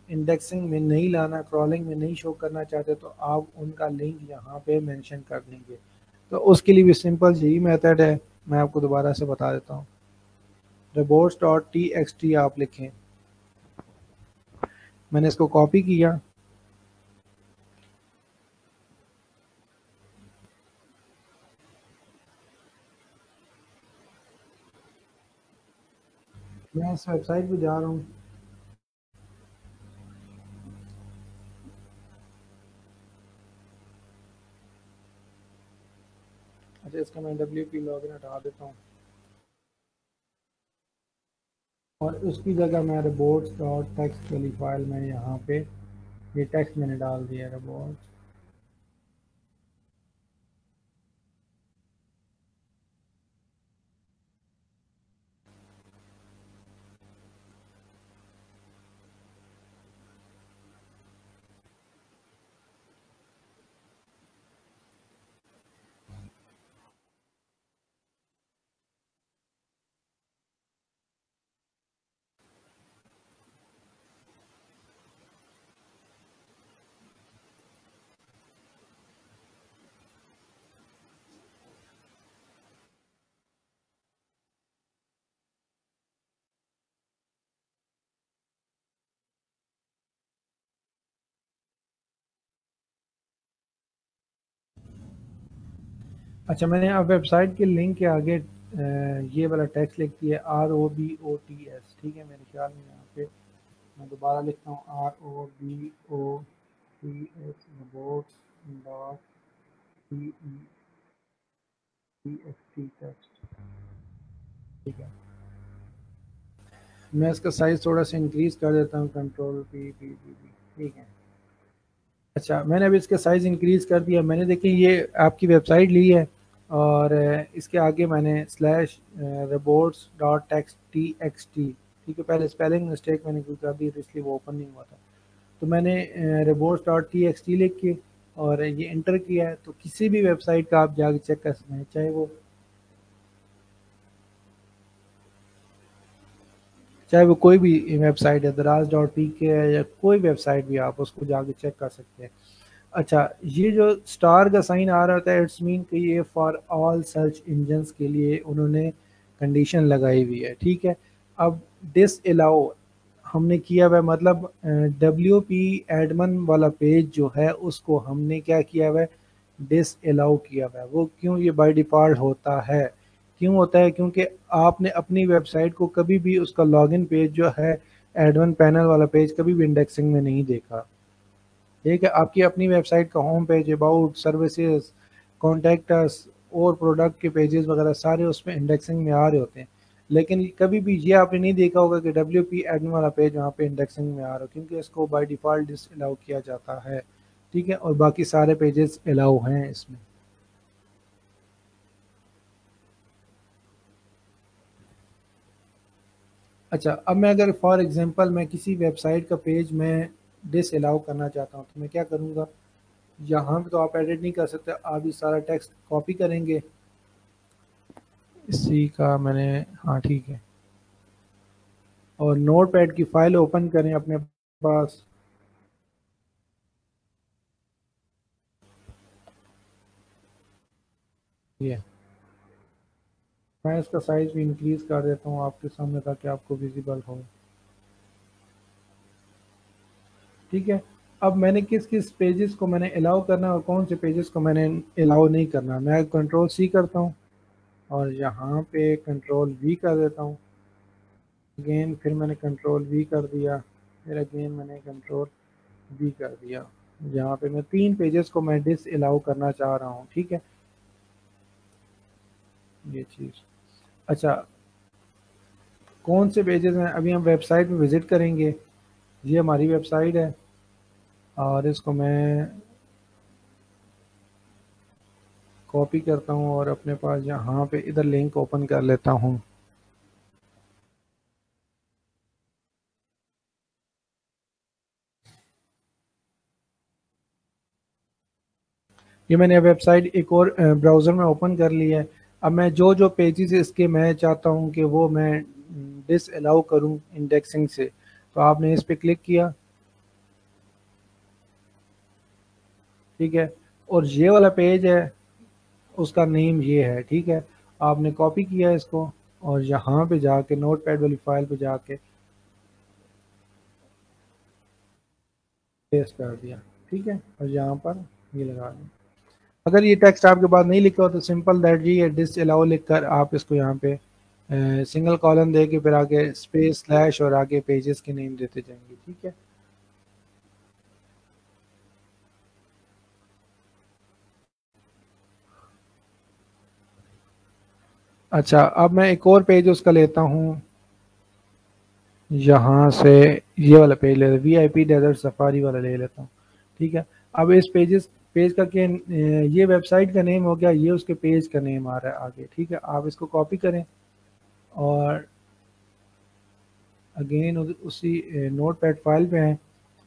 इंडेक्सिंग में नहीं लाना, क्रॉलिंग में नहीं शो करना चाहते, तो आप उनका लिंक यहाँ पे मेंशन कर देंगे। तो उसके लिए भी सिंपल यही मेथड है, मैं आपको दोबारा से बता देता हूँ। Reports dot t x T आप लिखें, मैंने इसको कॉपी किया, मैं इस वेबसाइट पे जा रहा हूँ। अच्छा, इसका मैं डब्ल्यू पी लॉगिन हटा देता हूँ और उसकी जगह मैं रिपोर्ट्स डॉट टेक्स्ट वाली फाइल में यहाँ पे ये टेक्स्ट मैंने डाल दिया, रिपोर्ट्स। अच्छा, मैंने अब वेबसाइट के लिंक के आगे ये वाला टेक्स्ट लिख दिया, ROBOTS, ठीक है। मेरे ख्याल में यहाँ पे मैं दोबारा लिखता हूँ, ROBOTS, robots dot t x T text, ठीक है। मैं इसका साइज़ थोड़ा सा इंक्रीज़ कर देता हूँ, control P P P P, ठीक है। अच्छा, मैंने अभी इसका साइज़ इंक्रीज़ कर दिया। मैंने देखिए ये आपकी वेबसाइट ली है और इसके आगे मैंने slash reports dot text T x T, ठीक है। पहले स्पेलिंग मिस्टेक मैंने कोई कर दी तो इसलिए वो ओपन नहीं हुआ था। तो मैंने reports dot t x T लिख के और ये इंटर किया है। तो किसी भी वेबसाइट का आप जाके चेक कर सकते हैं, चाहे वो कोई भी वेबसाइट है, दराज डॉट पी के है या कोई वेबसाइट भी, आप उसको जाके चेक कर सकते हैं। अच्छा, ये जो स्टार का साइन आ रहा होता है, इट्स मीन कि ये फॉर ऑल सर्च इंजन्स के लिए उन्होंने कंडीशन लगाई हुई है, ठीक है। अब डिस अलाउ हमने किया हुआ है, मतलब डब्ल्यू पी एडमन वाला पेज जो है उसको हमने क्या किया हुआ है, डिस अलाउ किया हुआ है। वो क्यों? ये बाय डिफ़ॉल्ट होता है। क्यों होता है? क्योंकि आपने अपनी वेबसाइट को कभी भी उसका लॉगिन पेज जो है, एडमन पैनल वाला पेज, कभी भी इंडेक्सिंग में नहीं देखा, ठीक है। आपकी अपनी वेबसाइट का home page, about, services, contact us और प्रोडक्ट के पेजेस वगैरह सारे उसमें इंडेक्सिंग में आ रहे होते हैं। लेकिन कभी भी ये आपने नहीं देखा होगा कि डब्ल्यू पी एडमिन वाला पेज वहाँ पे इंडेक्सिंग में आ रहा हो, क्योंकि इसको बाय डिफ़ॉल्ट डिस अलाउ किया जाता है, ठीक है। और बाकी सारे पेजेस अलाउ हैं इसमें। अच्छा, अब मैं अगर फॉर एग्जांपल मैं किसी वेबसाइट का पेज मैं डिस अलाउ करना चाहता हूँ तो मैं क्या करूँगा? यहाँ पे तो आप एडिट नहीं कर सकते, आप ये सारा टेक्स्ट कॉपी करेंगे। इसी का मैंने, हाँ ठीक है। और नोटपैड की फाइल ओपन करें अपने पास। ये मैं इसका साइज भी इंक्रीज कर देता हूँ आपके सामने ताकि आपको विजिबल हो, ठीक है। अब मैंने किस किस पेजेस को मैंने अलाउ करना है और कौन से पेजेस को मैंने अलाउ नहीं करना, मैं कंट्रोल सी करता हूँ और यहाँ पे कंट्रोल वी कर देता हूँ। अगेन फिर मैंने कंट्रोल वी कर दिया, फिर अगेन मैंने कंट्रोल वी कर दिया। यहाँ पे मैं 3 पेजेस को मैं डिस अलाउ करना चाह रहा हूँ, ठीक है, ये चीज़। अच्छा, कौन से पेजेस हैं? अभी हम वेबसाइट पे विज़िट करेंगे। ये हमारी वेबसाइट है और इसको मैं कॉपी करता हूँ और अपने पास यहाँ पे इधर लिंक ओपन कर लेता हूँ। ये मैंने वेबसाइट एक और ब्राउज़र में ओपन कर लिया है। अब मैं जो जो पेजेस इसके मैं चाहता हूँ कि वो मैं डिस अलाउ करूँ इंडेक्सिंग से, तो आपने इस पर क्लिक किया, ठीक है। और ये वाला पेज है, उसका नेम ये है, ठीक है। आपने कॉपी किया इसको और यहाँ पे जाके नोटपैड वाली फाइल पे जाके पेस्ट कर दिया, ठीक है। और यहाँ पर ये लगा दिया। अगर ये टेक्स्ट आपके पास नहीं लिखा हो तो सिंपल दैट जी या डिस अलाउ लिख कर आप इसको यहाँ पे सिंगल कॉलन दे के फिर आगे स्पेस स्लैश और आगे पेजेस के नेम देते जाएंगे, ठीक है। अच्छा, अब मैं एक और पेज उसका लेता हूँ, यहाँ से ये वाला पेज ले V I P desert safari वाला ले लेता हूँ, ठीक है। अब इस पेज का क्या, ये वेबसाइट का नेम हो गया, ये उसके पेज का नेम आ रहा है आगे, ठीक है। आप इसको कॉपी करें और अगेन उसी नोट पैड फाइल पे हैं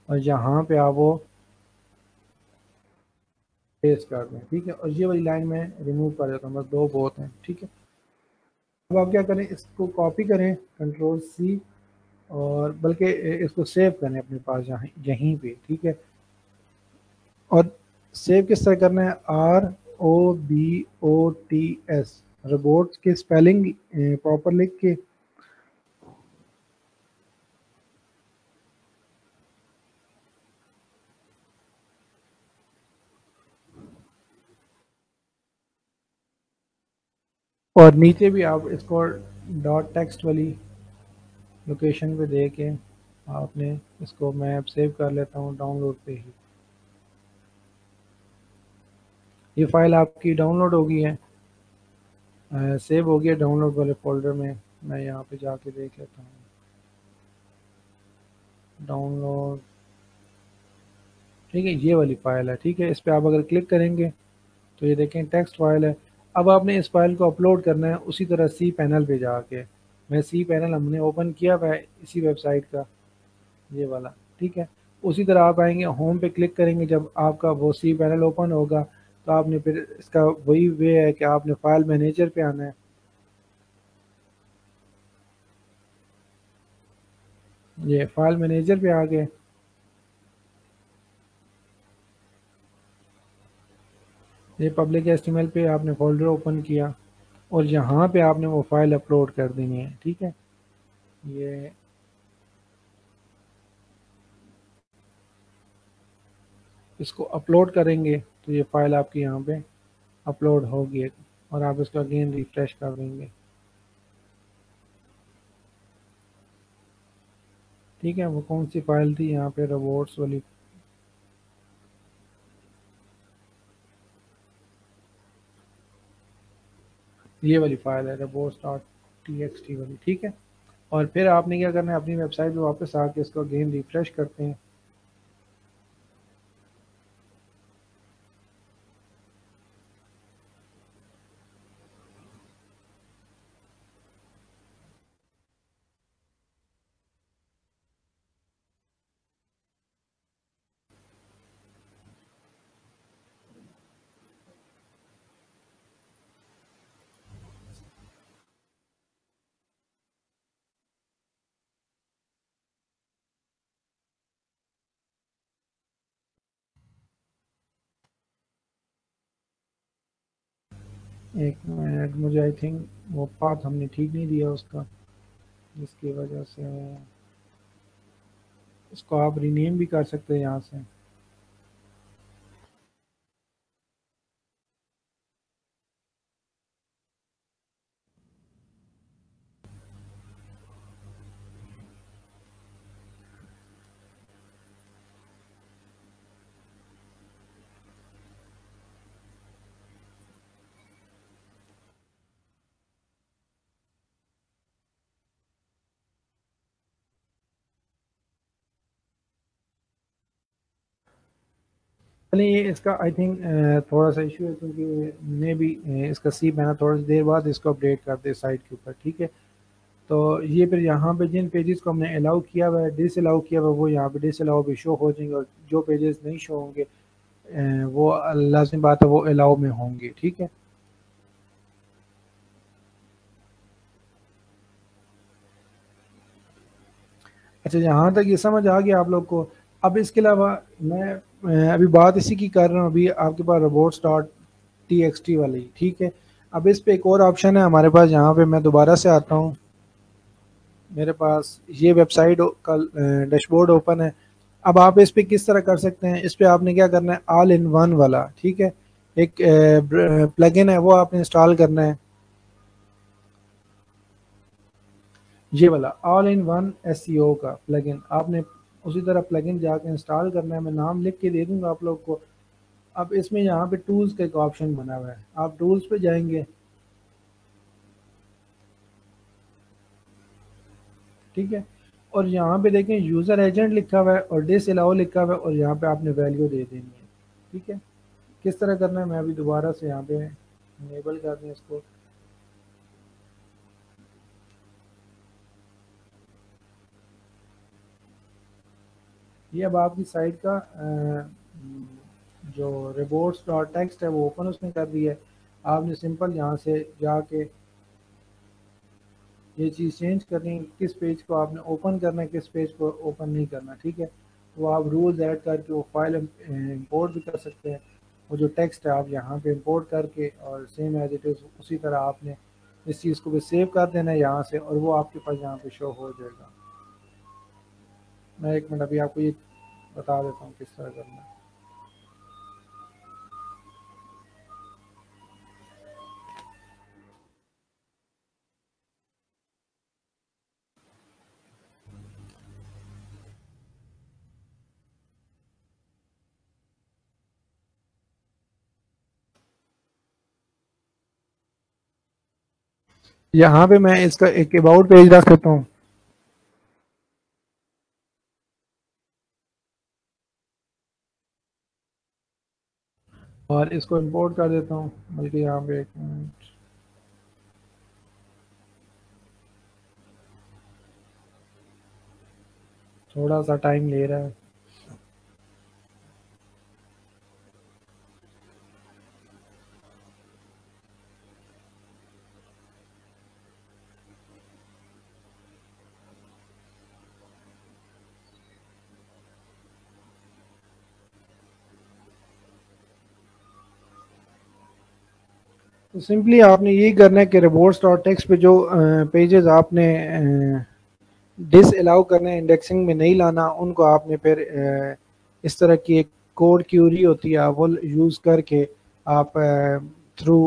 और यहाँ पे आप वो पेस्ट कर दें, ठीक है। और ये वाली लाइन में रिमूव कर देता हूँ, बस 2 बहुत हैं, ठीक है। अब आप क्या करें, इसको कॉपी करें कंट्रोल सी और बल्कि इसको सेव करें अपने पास यहाँ यहीं पे, ठीक है। और सेव किस तरह करना है, ROBOTS, रोबोट्स की स्पेलिंग प्रॉपर लिख के और नीचे भी आप इसको डॉट टेक्स्ट वाली लोकेशन पे दे के आपने इसको, मैं अब सेव कर लेता हूँ डाउनलोड पे ही। ये फाइल आपकी डाउनलोड हो गई है, सेव हो गया डाउनलोड वाले फोल्डर में। मैं यहाँ पे जाके देख लेता हूँ। डाउनलोड, ठीक है, ये वाली फाइल है। ठीक है, इस पर आप अगर क्लिक करेंगे तो ये देखें टेक्स्ट फाइल है। अब आपने इस फाइल को अपलोड करना है उसी तरह सी पैनल पे जाके। मैं सी पैनल हमने ओपन किया हुआ है इसी वेबसाइट का, ये वाला। ठीक है, उसी तरह आप आएंगे होम पे क्लिक करेंगे, जब आपका वो सी पैनल ओपन होगा तो आपने फिर इसका वही वे है कि आपने फाइल मैनेजर पे आना है। ये फाइल मैनेजर पे आ गए, ये पब्लिक एचटीएमएल पे आपने फोल्डर ओपन किया और यहाँ पे आपने वो फाइल अपलोड कर देनी है। ठीक है, ये इसको अपलोड करेंगे तो ये फाइल आपकी यहाँ पे अपलोड होगी और आप इसका अगेन रिफ्रेश कर देंगे। ठीक है, वो कौन सी फाइल थी यहाँ पे, रोबोट्स वाली, ये वाली फाइल है robots dot t x t वाली। ठीक है, और फिर आपने क्या करना है, अपनी वेबसाइट पे वापस आके इसको अगेन रिफ्रेश करते हैं। एक मिनट, मुझे आई थिंक वो पाथ हमने ठीक नहीं दिया उसका, जिसकी वजह से इसको आप रीनेम भी कर सकते हैं यहाँ से। चलिए, ये इसका आई थिंक थोड़ा सा इशू है क्योंकि मैं भी इसका सी मैंने थोड़ी देर बाद इसको अपडेट कर दे साइट के ऊपर। ठीक है, तो ये फिर यहाँ पे जिन पेजेस को हमने अलाउ किया हुआ है, डिस अलाउ किया हुआ है, वो यहाँ पे डिस अलाउ भी शो हो जाएंगे और जो पेजेस नहीं शो होंगे वो लाजिम बात है वो अलाउ में होंगे। ठीक है, अच्छा, यहाँ तक ये समझ आ गया आप लोग को। अब इसके अलावा मैं अभी बात इसी की कर रहा हूँ, अभी आपके पास robots dot t x t वाली। ठीक है, अब इस पे एक और ऑप्शन है हमारे पास, यहाँ पे मैं दोबारा से आता हूँ, मेरे पास ये वेबसाइट का डैशबोर्ड ओपन है। अब आप इस पे किस तरह कर सकते हैं, इस पे आपने क्या करना है, ऑल इन वन वाला, ठीक है, एक प्लगइन है वो आपने इंस्टॉल करना है, ये वाला ऑल इन वन एसईओ का प्लगइन आपने उसी तरह प्लगइन जाके इंस्टॉल करना है। मैं नाम लिख के दे दूंगा आप लोग को। अब इसमें यहाँ पे टूल्स का एक ऑप्शन बना हुआ है, आप टूल्स पे जाएंगे। ठीक है, और यहाँ पे देखें यूज़र एजेंट लिखा हुआ है और डिस अलाउ लिखा हुआ है और यहाँ पे आपने वैल्यू दे देनी है। ठीक है, किस तरह करना है, मैं अभी दोबारा से यहाँ पे इनेबल कर दें इसको। ये अब आपकी साइट का जो रिपोर्ट्स डॉट टेक्स्ट है वो ओपन उसने कर दिया है। आपने सिंपल यहाँ से जाके ये चीज़ चेंज करनी है, किस पेज को आपने ओपन करना है, किस पेज को ओपन नहीं करना। ठीक है, वो आप रूल्स ऐड करके वो फाइल इंपोर्ट भी कर सकते हैं। वो जो टेक्स्ट है आप यहाँ पे इंपोर्ट करके और सेम एज इट इज़ उसी तरह आपने इस चीज़ को भी सेव कर देना है यहाँ से और वो आपके पास यहाँ पे शो हो जाएगा। मैं एक मिनट अभी आपको ये बता देता हूँ किस तरह करना है। यहाँ पे मैं इसका एक अबाउट पेज रख सकता हूँ। और इसको इंपोर्ट कर देता हूँ, बल्कि यहाँ पे एक मिनट, थोड़ा सा टाइम ले रहा है। तो सिंपली आपने यही करना है कि रिपोर्ट्स डॉट टेक्स्ट पे जो पेजेस आपने डिस अलाउ करना है, इंडेक्सिंग में नहीं लाना, उनको आपने फिर इस तरह की एक कोड क्यूरी होती है, आप वो यूज़ करके आप थ्रू,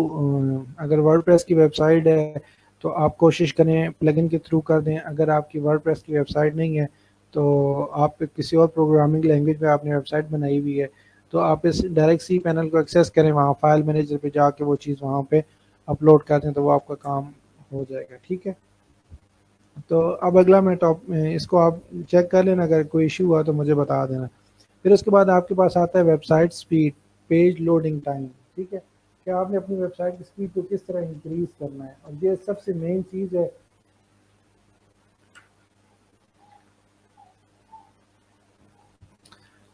अगर वर्डप्रेस की वेबसाइट है तो आप कोशिश करें प्लगइन के थ्रू कर दें। अगर आपकी वर्डप्रेस की वेबसाइट नहीं है तो आप किसी और प्रोग्रामिंग लैंग्वेज में आपने वेबसाइट बनाई हुई है तो आप इस डायरेक्ट सी पैनल को एक्सेस करें, वहाँ फाइल मैनेजर पे जाके वो चीज़ वहाँ पे अपलोड कर दें तो वो आपका काम हो जाएगा। ठीक है, तो अब अगला मैं इसको आप चेक कर लेना, अगर कोई इशू हुआ तो मुझे बता देना। फिर उसके बाद आपके पास आता है website speed, page loading time. ठीक है, कि आपने अपनी वेबसाइट की स्पीड को किस तरह इंक्रीज करना है, और ये सबसे मेन चीज़ है।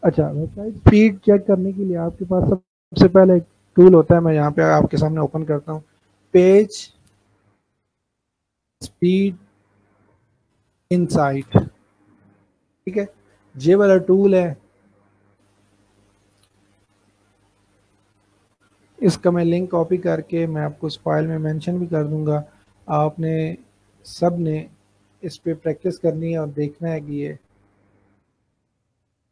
अच्छा, वेबसाइट स्पीड चेक करने के लिए आपके पास सबसे पहले एक टूल होता है, मैं यहाँ पे आपके सामने ओपन करता हूँ, पेज स्पीड इनसाइट। ठीक है, ये वाला टूल है, इसका मैं लिंक कॉपी करके मैं आपको उस फाइल में मेंशन भी कर दूंगा। आपने सब ने इस पे प्रैक्टिस करनी है और देखना है कि ये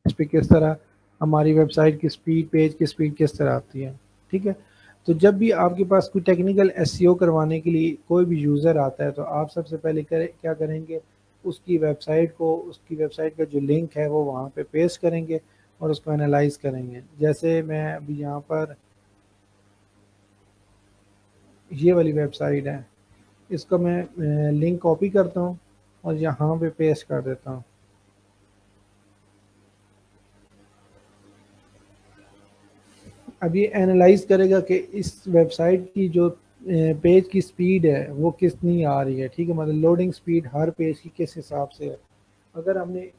इस पे किस तरह हमारी वेबसाइट की स्पीड, पेज की स्पीड किस तरह आती है। ठीक है, तो जब भी आपके पास कोई टेक्निकल एसईओ करवाने के लिए कोई भी यूज़र आता है तो आप सबसे पहले क्या करेंगे, उसकी वेबसाइट को, उसकी वेबसाइट का जो लिंक है वो वहाँ पे पेस्ट करेंगे और उसको एनालाइज करेंगे। जैसे मैं अभी यहाँ पर, ये वाली वेबसाइट है, इसको मैं लिंक कॉपी करता हूँ और यहाँ पे पेस्ट कर देता हूँ। अब ये एनालाइज करेगा कि इस वेबसाइट की जो पेज की स्पीड है वो कितनी आ रही है। ठीक है, मतलब लोडिंग स्पीड हर पेज की किस हिसाब से है। अगर हमने,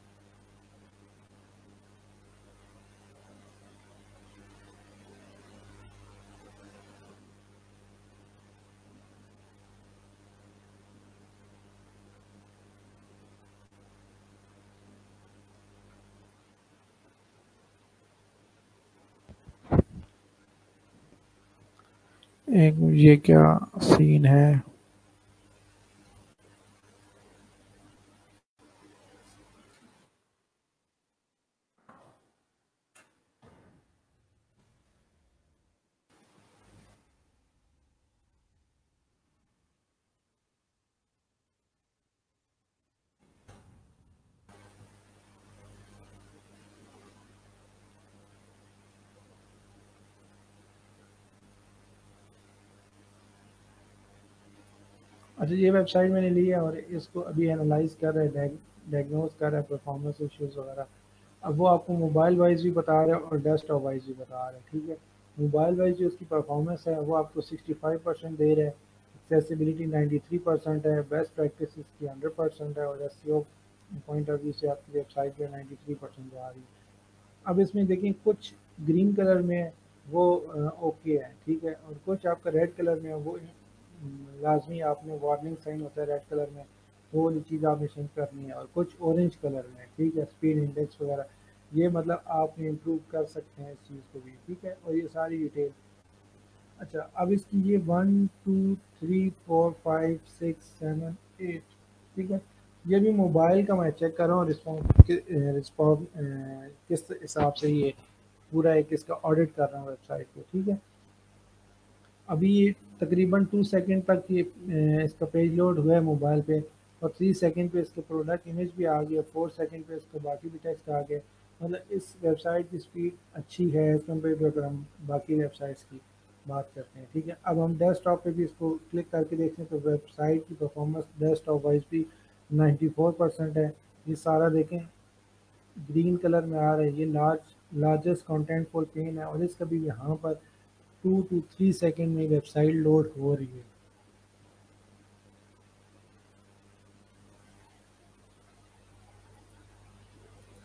एक, ये क्या सीन है। अच्छा, ये वेबसाइट मैंने ली है और इसको अभी एनालाइज कर रहा है, डायग्नोज कर रहा है परफॉर्मेंस इश्यूज वगैरह। अब वो आपको मोबाइल वाइज भी बता रहा है और डेस्कटॉप वाइज भी बता रहा है। ठीक है, मोबाइल वाइज जो उसकी परफॉर्मेंस है वो आपको 65% दे रहा है, एक्सेसिबिलिटी 93% है, बेस्ट प्रैक्टिस इसकी 100% है, और एसईओ पॉइंट ऑफ व्यू से आपकी वेबसाइट पे 93% जा रही है। अब इसमें देखें, कुछ ग्रीन कलर में वो ओके है, ठीक है, और कुछ आपका रेड कलर में है, वो लाजमी आपने वार्निंग साइन होता है रेड कलर में, तो वो चीज़ आपने चेंज करनी है। और कुछ ऑरेंज कलर में, ठीक है, स्पीड इंडेक्स वगैरह, ये मतलब आपने इम्प्रूव कर सकते हैं इस चीज़ को भी। ठीक है, और ये सारी डिटेल। अच्छा, अब इसकी ये 1 2 3 4 5 6 7 8, ठीक है, ये भी मोबाइल का मैं चेक कर रहा हूँ रिस्पॉन्स किस हिसाब से ये पूरा एक इसका ऑडिट कर रहा हूँ वेबसाइट को। ठीक है, अभी ये तकरीबन 2 सेकंड तक ये इसका पेज लोड हुआ है मोबाइल पे, और 3 सेकंड पे इसके प्रोडक्ट इमेज भी आ गई है, 4 सेकंड पे इसका बाकी भी टेक्स्ट आ गया। मतलब इस वेबसाइट की स्पीड अच्छी है एज कम्पेयर टू, अगर हम बाकी वेबसाइट्स की बात करते हैं। ठीक है, अब हम डेस्कटॉप पे भी इसको क्लिक करके देखते हैं तो वेबसाइट की परफॉर्मेंस डेस्कटॉप वाइज भी 94% है। ये सारा देखें, ग्रीन कलर में आ रहा है, ये लार्जेस्ट कंटेंटफुल पेन है, और इसका भी यहाँ पर 2 to 3 सेकेंड में वेबसाइट लोड हो रही है।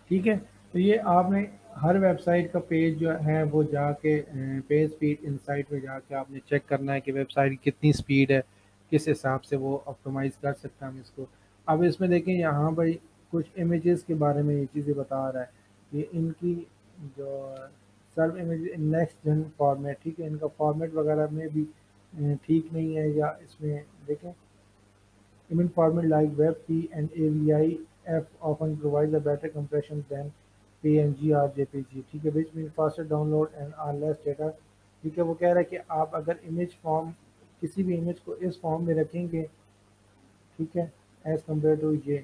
ठीक है, तो ये आपने हर वेबसाइट का पेज जो है वो जाके पेज स्पीड इंसाइट में जाके आपने चेक करना है कि वेबसाइट की कितनी स्पीड है, किस हिसाब से वो ऑप्टिमाइज़ कर सकते हैं हम इसको। अब इसमें देखें यहाँ भाई कुछ इमेजेस के बारे में ये चीज़ें बता रहा है कि इनकी जो सर्व इमेज नेक्स्ट जन फॉर्मेट, ठीक है, इनका फॉर्मेट वगैरह में भी ठीक नहीं है, या इसमें देखें image format like WebP and AVI-F often provides a better compression than PNG or JPG, ठीक है, which means faster download and are less data। ठीक है, वो कह रहा है कि आप अगर इमेज फॉर्म किसी भी इमेज को इस फॉर्म में रखेंगे, ठीक है, एज़ कम्पेयर टू ये,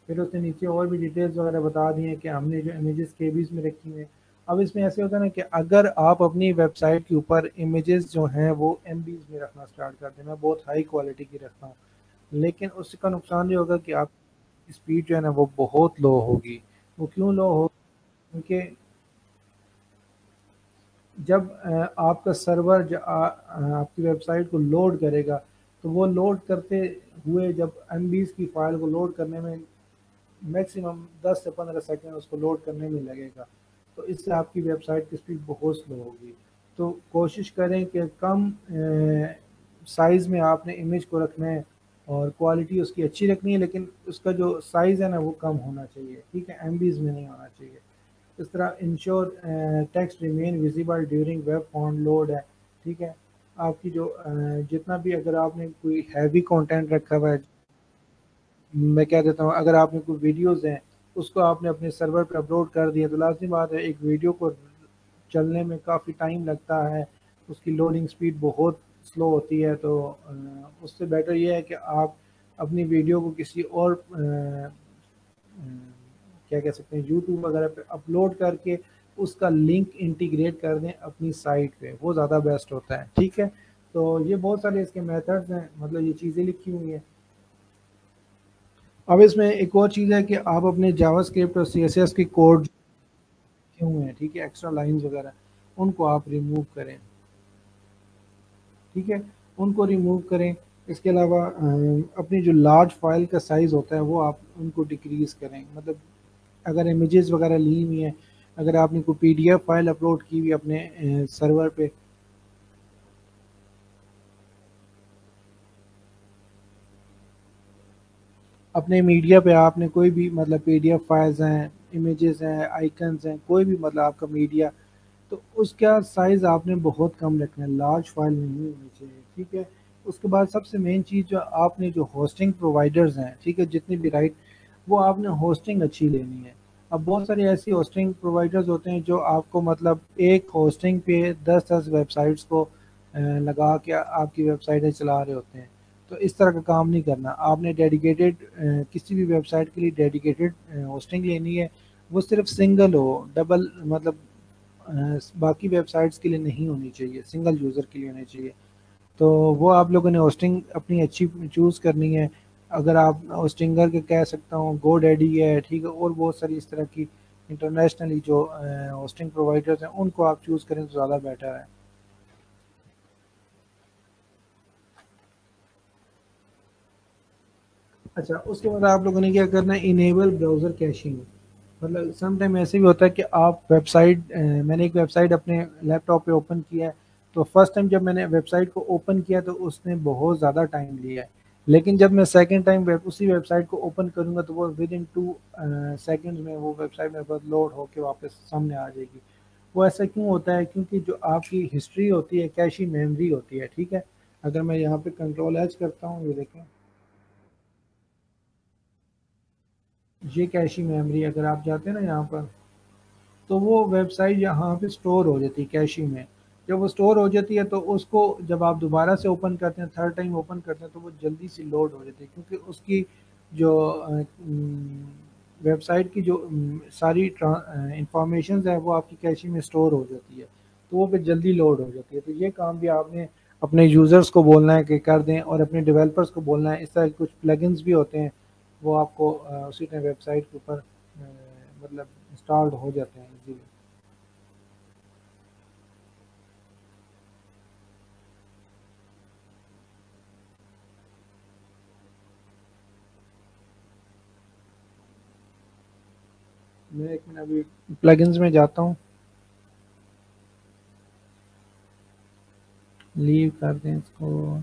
फिर उसने नीचे और भी डिटेल्स वगैरह बता दी हैं कि हमने जो इमेजेस केबीज में रखी हुई हैं। अब इसमें ऐसे होता है ना कि अगर आप अपनी वेबसाइट के ऊपर इमेजेस जो हैं वो एमबीज में रखना स्टार्ट कर दें, मैं बहुत हाई क्वालिटी की रखता हूँ, लेकिन उसका नुकसान ये होगा कि आप स्पीड जो है ना वो बहुत लो होगी। वो क्यों लो हो, क्योंकि जब आपका सर्वर आपकी वेबसाइट को लोड करेगा, तो वो लोड करते हुए जब एमबीज की फाइल को लोड करने में मैक्सिमम 10 से 15 सेकंड उसको लोड करने में लगेगा, तो इससे आपकी वेबसाइट की स्पीड बहुत स्लो होगी। तो कोशिश करें कि कम साइज़ में आपने इमेज को रखना है और क्वालिटी उसकी अच्छी रखनी है, लेकिन उसका जो साइज़ है ना वो कम होना चाहिए, ठीक है, एमबीज में नहीं होना चाहिए। इस तरह ensure text remain visible during web font load है, ठीक है, आपकी जो जितना भी अगर आपने कोई हैवी कंटेंट रखा हुआ है, मैं क्या देता हूँ, अगर आपने कोई वीडियोस हैं उसको आपने अपने सर्वर पे अपलोड कर दिया, तो लाज़मी बात है एक वीडियो को चलने में काफ़ी टाइम लगता है, उसकी लोडिंग स्पीड बहुत स्लो होती है, तो उससे बेटर ये है कि आप अपनी वीडियो को किसी और क्या कह सकते हैं यूट्यूब वगैरह पे अपलोड करके उसका लिंक इंटीग्रेट कर दें अपनी साइट पे, वो ज़्यादा बेस्ट होता है। ठीक है, तो ये बहुत सारे इसके मेथड्स हैं, मतलब ये चीज़ें लिखी हुई हैं। अब इसमें एक और चीज़ है कि आप अपने जावास्क्रिप्ट और सीएसएस की कोड लिखे हुए हैं, ठीक है, एक्स्ट्रा लाइंस वगैरह, उनको आप रिमूव करें, ठीक है, उनको रिमूव करें। इसके अलावा अपनी जो लार्ज फाइल का साइज़ होता है वो आप उनको डिक्रीज़ करें, मतलब अगर इमेजेस वगैरह ली हुई हैं, अगर आपने कोई पीडीएफ फाइल अपलोड की हुई अपने सर्वर पे, अपने मीडिया पे आपने कोई भी मतलब पीडीएफ फाइल्स हैं, इमेजेस हैं, आइकन्स हैं, कोई भी मतलब आपका मीडिया, तो उसका साइज़ आपने बहुत कम रखना है, लार्ज फाइल नहीं होनी चाहिए, ठीक है। उसके बाद सबसे मेन चीज़ जो आपने जो होस्टिंग प्रोवाइडर्स हैं, ठीक है, जितनी भी राइट, वो आपने होस्टिंग अच्छी लेनी है। अब बहुत सारे ऐसी होस्टिंग प्रोवाइडर्स होते हैं जो आपको मतलब एक होस्टिंग पे 10-10 वेबसाइट्स को लगा के आपकी वेबसाइटें चला रहे होते हैं। तो इस तरह का काम नहीं करना, आपने डेडिकेटेड किसी भी वेबसाइट के लिए डेडिकेटेड होस्टिंग लेनी है, वो सिर्फ सिंगल हो, डबल मतलब बाकी वेबसाइट्स के लिए नहीं होनी चाहिए, सिंगल यूज़र के लिए होनी चाहिए। तो वो आप लोगों ने होस्टिंग अपनी अच्छी चूज़ करनी है। अगर आप होस्टिंगर के कह सकता हूँ गो डैडी है, ठीक है, और बहुत सारी इस तरह की इंटरनेशनली जो होस्टिंग प्रोवाइडर्स हैं उनको आप चूज़ करें तो ज़्यादा बेटर है। अच्छा, उसके बाद आप लोगों ने क्या करना है, इनेबल ब्राउज़र कैशिंग। मतलब सम टाइम ऐसे भी होता है कि आप वेबसाइट मैंने एक वेबसाइट अपने लैपटॉप पे ओपन किया है, तो फर्स्ट टाइम जब मैंने वेबसाइट को ओपन किया तो उसने बहुत ज़्यादा टाइम लिया है, लेकिन जब मैं सेकंड टाइम उसी वेबसाइट को ओपन करूँगा तो वो विद इन 2 सेकेंड्स में वो वेबसाइट मेरे पास लोड होकर वापस सामने आ जाएगी। वो ऐसा क्यों होता है, क्योंकि जो आपकी हिस्ट्री होती है, कैशी मेमोरी होती है, ठीक है, अगर मैं यहाँ पे कंट्रोल एच करता हूँ, ये देखें, ये कैशी मेमोरी अगर आप जाते हैं ना यहाँ पर, तो वो वेबसाइट यहाँ पे स्टोर हो जाती है कैशी में। जब वो स्टोर हो जाती है तो उसको जब आप दोबारा से ओपन करते हैं, थर्ड टाइम ओपन करते हैं, तो वो जल्दी से लोड हो जाती है, क्योंकि उसकी जो वेबसाइट की जो सारी इंफॉर्मेशन है वो आपकी कैशी में स्टोर हो जाती है, तो वो फिर जल्दी लोड हो जाती है। तो ये काम भी आपने अपने यूज़र्स को बोलना है कि कर दें, और अपने डेवलपर्स को बोलना है। इस तरह के कुछ प्लगइन्स भी होते हैं, वो आपको उसी टाइम वेबसाइट के ऊपर मतलब इंस्टॉल्ड हो जाते हैं इजीली। मैं एक मिनट अभी प्लगइन्स में जाता हूँ, लीव कर दें इसको।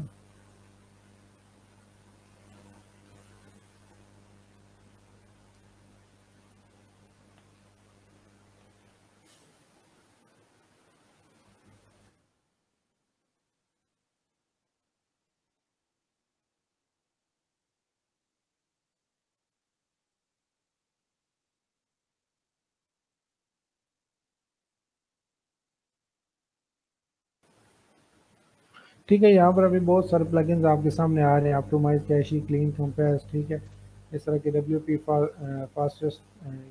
ठीक है, यहाँ पर अभी बहुत सारे प्लगइन्स आपके सामने आ रहे हैं, ऑप्टिमाइज कैशी, क्लीन कंप्रेस, ठीक है, इस तरह के डब्ल्यू पी फास्टेस्ट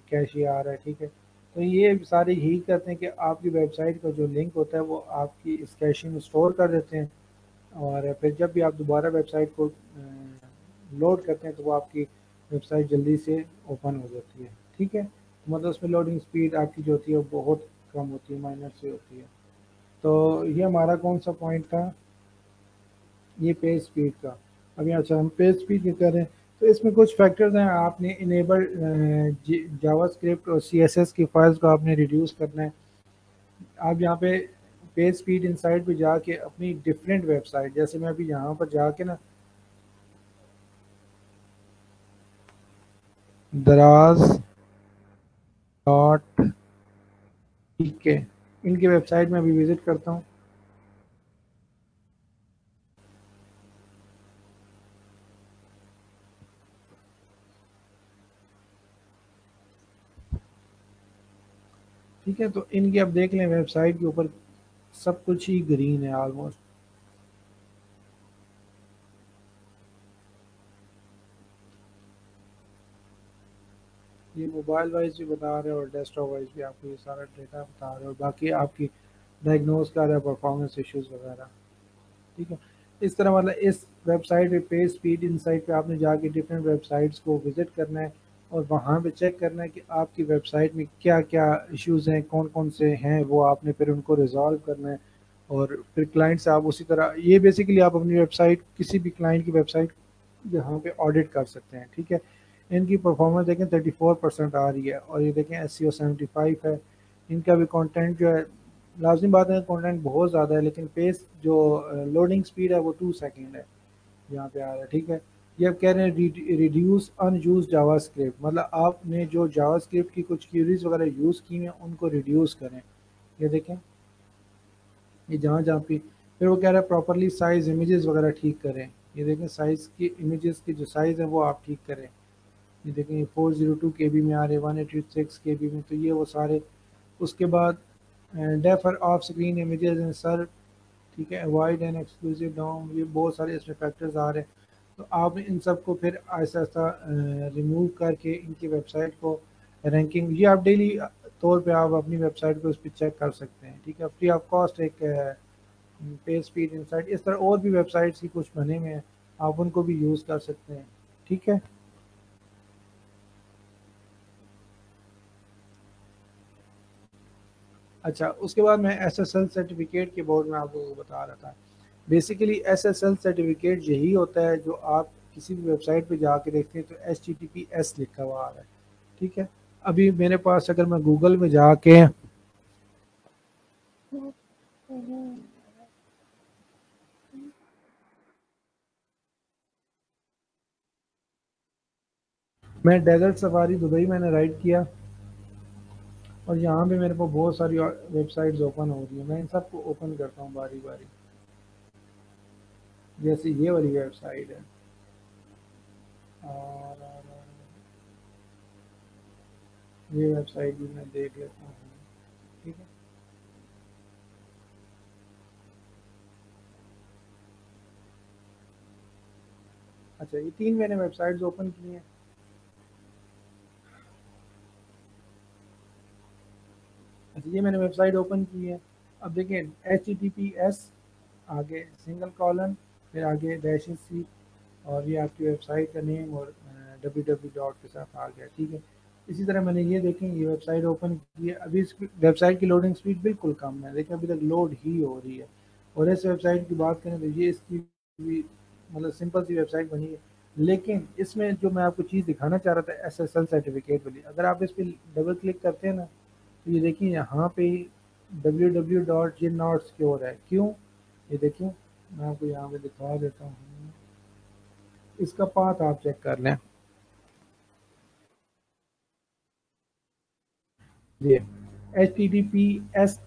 कैशी आ रहा है, ठीक है। तो ये सारे यही करते हैं कि आपकी वेबसाइट का जो लिंक होता है वो आपकी इस कैशी में स्टोर कर देते हैं, और फिर जब भी आप दोबारा वेबसाइट को लोड करते हैं तो वो आपकी वेबसाइट जल्दी से ओपन हो जाती है, ठीक है। मतलब उसमें लोडिंग स्पीड आपकी जो होती है वो बहुत कम होती है, माइनर से होती है। तो ये हमारा कौन सा पॉइंट था, ये पेज स्पीड का। अभी अच्छा हम पेज स्पीड की करें तो इसमें कुछ फैक्टर्स हैं, आपने इनेबल जावास्क्रिप्ट और सीएसएस की फाइल्स को आपने रिड्यूस करना है। आप यहाँ पे पेज स्पीड इनसाइड पे जाके अपनी डिफरेंट वेबसाइट, जैसे मैं अभी यहाँ पर जाके ना दराज डॉट ठीक है, इनकी वेबसाइट में अभी विजिट करता हूँ। ठीक है, तो इनकी अब देख लें वेबसाइट के ऊपर सब कुछ ही ग्रीन है ऑलमोस्ट। ये मोबाइल वाइज भी बता रहे हैं और डेस्कटॉप वाइज भी आपको ये सारा डेटा बता रहे हैं, और बाकी आपकी डायग्नोज कर रहा है परफॉर्मेंस इश्यूज वगैरह, ठीक है। इस तरह मतलब इस वेबसाइट पे पेज स्पीड इनसाइट पे आपने जाके डिफरेंट वेबसाइट्स को विजिट करना है और वहाँ पे चेक करना है कि आपकी वेबसाइट में क्या क्या इश्यूज हैं, कौन कौन से हैं, वो आपने फिर उनको रिजॉल्व करना है। और फिर क्लाइंट से आप उसी तरह, ये बेसिकली आप अपनी वेबसाइट किसी भी क्लाइंट की वेबसाइट यहाँ पे ऑडिट कर सकते हैं, ठीक है। इनकी परफॉर्मेंस देखें 34% आ रही है, और ये देखें SEO 75 है। इनका भी कंटेंट जो है, लाजमी बात है कंटेंट बहुत ज़्यादा है, लेकिन पेज जो लोडिंग स्पीड है वो 2 सेकेंड है यहाँ पे आ रहा है, ठीक है। ये अब कह रहे हैं रिड्यूस अनयूज जावास्क्रिप्ट, मतलब आपने जो जावास्क्रिप्ट की कुछ क्यूरीज वगैरह यूज़ की हैं उनको रिड्यूस करें। ये देखें, ये जहाँ जहाँ पे फिर वो कह रहा है प्रॉपरली साइज इमेजेस वगैरह ठीक करें। ये देखें साइज़ की इमेजेस की जो साइज़ है वो आप ठीक करें। ये देखें ये 402 KB में आ रहे, 186 KB में, तो ये वो सारे। उसके बाद defer of screen images in sir, ठीक है, अवॉइड एंड एक्सक्लूसिव डाउन, ये बहुत सारे इसमें फैक्टर्स आ रहे हैं। तो आप इन सबको फिर आहिस्ता आहिस्ता रिमूव करके इनकी वेबसाइट को रैंकिंग, ये आप डेली तौर पे आप अपनी वेबसाइट को उस पर चेक कर सकते हैं, ठीक है, फ्री ऑफ कॉस्ट। एक पेज स्पीड इंसाइट, इस तरह और भी वेबसाइट्स की कुछ बने हुए हैं, आप उनको भी यूज़ कर सकते हैं, ठीक है। अच्छा, उसके बाद मैं SSL सर्टिफिकेट के बोर्ड में आपको बता रहा था। बेसिकली SSL सर्टिफिकेट यही होता है जो आप किसी भी वेबसाइट पे जाके देखते हैं तो HTTPS लिखा हुआ आ रहा है, ठीक है। अभी मेरे पास अगर मैं गूगल में जाके, मैं डेजर्ट सफारी दुबई मैंने राइड किया, और यहाँ पे मेरे को बहुत सारी वेबसाइट्स ओपन हो रही है, मैं इन सबको ओपन करता हूँ बारी बारी। जैसे ये वाली वेबसाइट है, और ये वेबसाइट भी मैं देख लेता हूँ, ठीक है। अच्छा, ये 3 मैंने वेबसाइट्स ओपन की हैं। अच्छा, ये मैंने वेबसाइट ओपन की है। अब देखिए HTTPS, आगे सिंगल कॉलन, फिर आगे -C, और ये आपकी वेबसाइट का नेम, और www के साथ आ गया, ठीक है। इसी तरह मैंने ये देखें ये वेबसाइट ओपन की है, अभी इस वेबसाइट की लोडिंग स्पीड बिल्कुल कम है, देखिए अभी तक लोड ही हो रही है। और इस वेबसाइट की बात करें तो ये इसकी भी मतलब सिंपल सी वेबसाइट बनी है, लेकिन इसमें जो मैं आपको चीज़ दिखाना चाह रहा था SSL सर्टिफिकेट वाली, अगर आप इस पर डबल क्लिक करते हैं ना तो ये देखिए यहाँ पे www.gin.secure है। क्यों? ये देखिए मैं आपको यहाँ पे दिखा देता हूँ, इसका पाथ आप चेक कर लें। ये HTTPS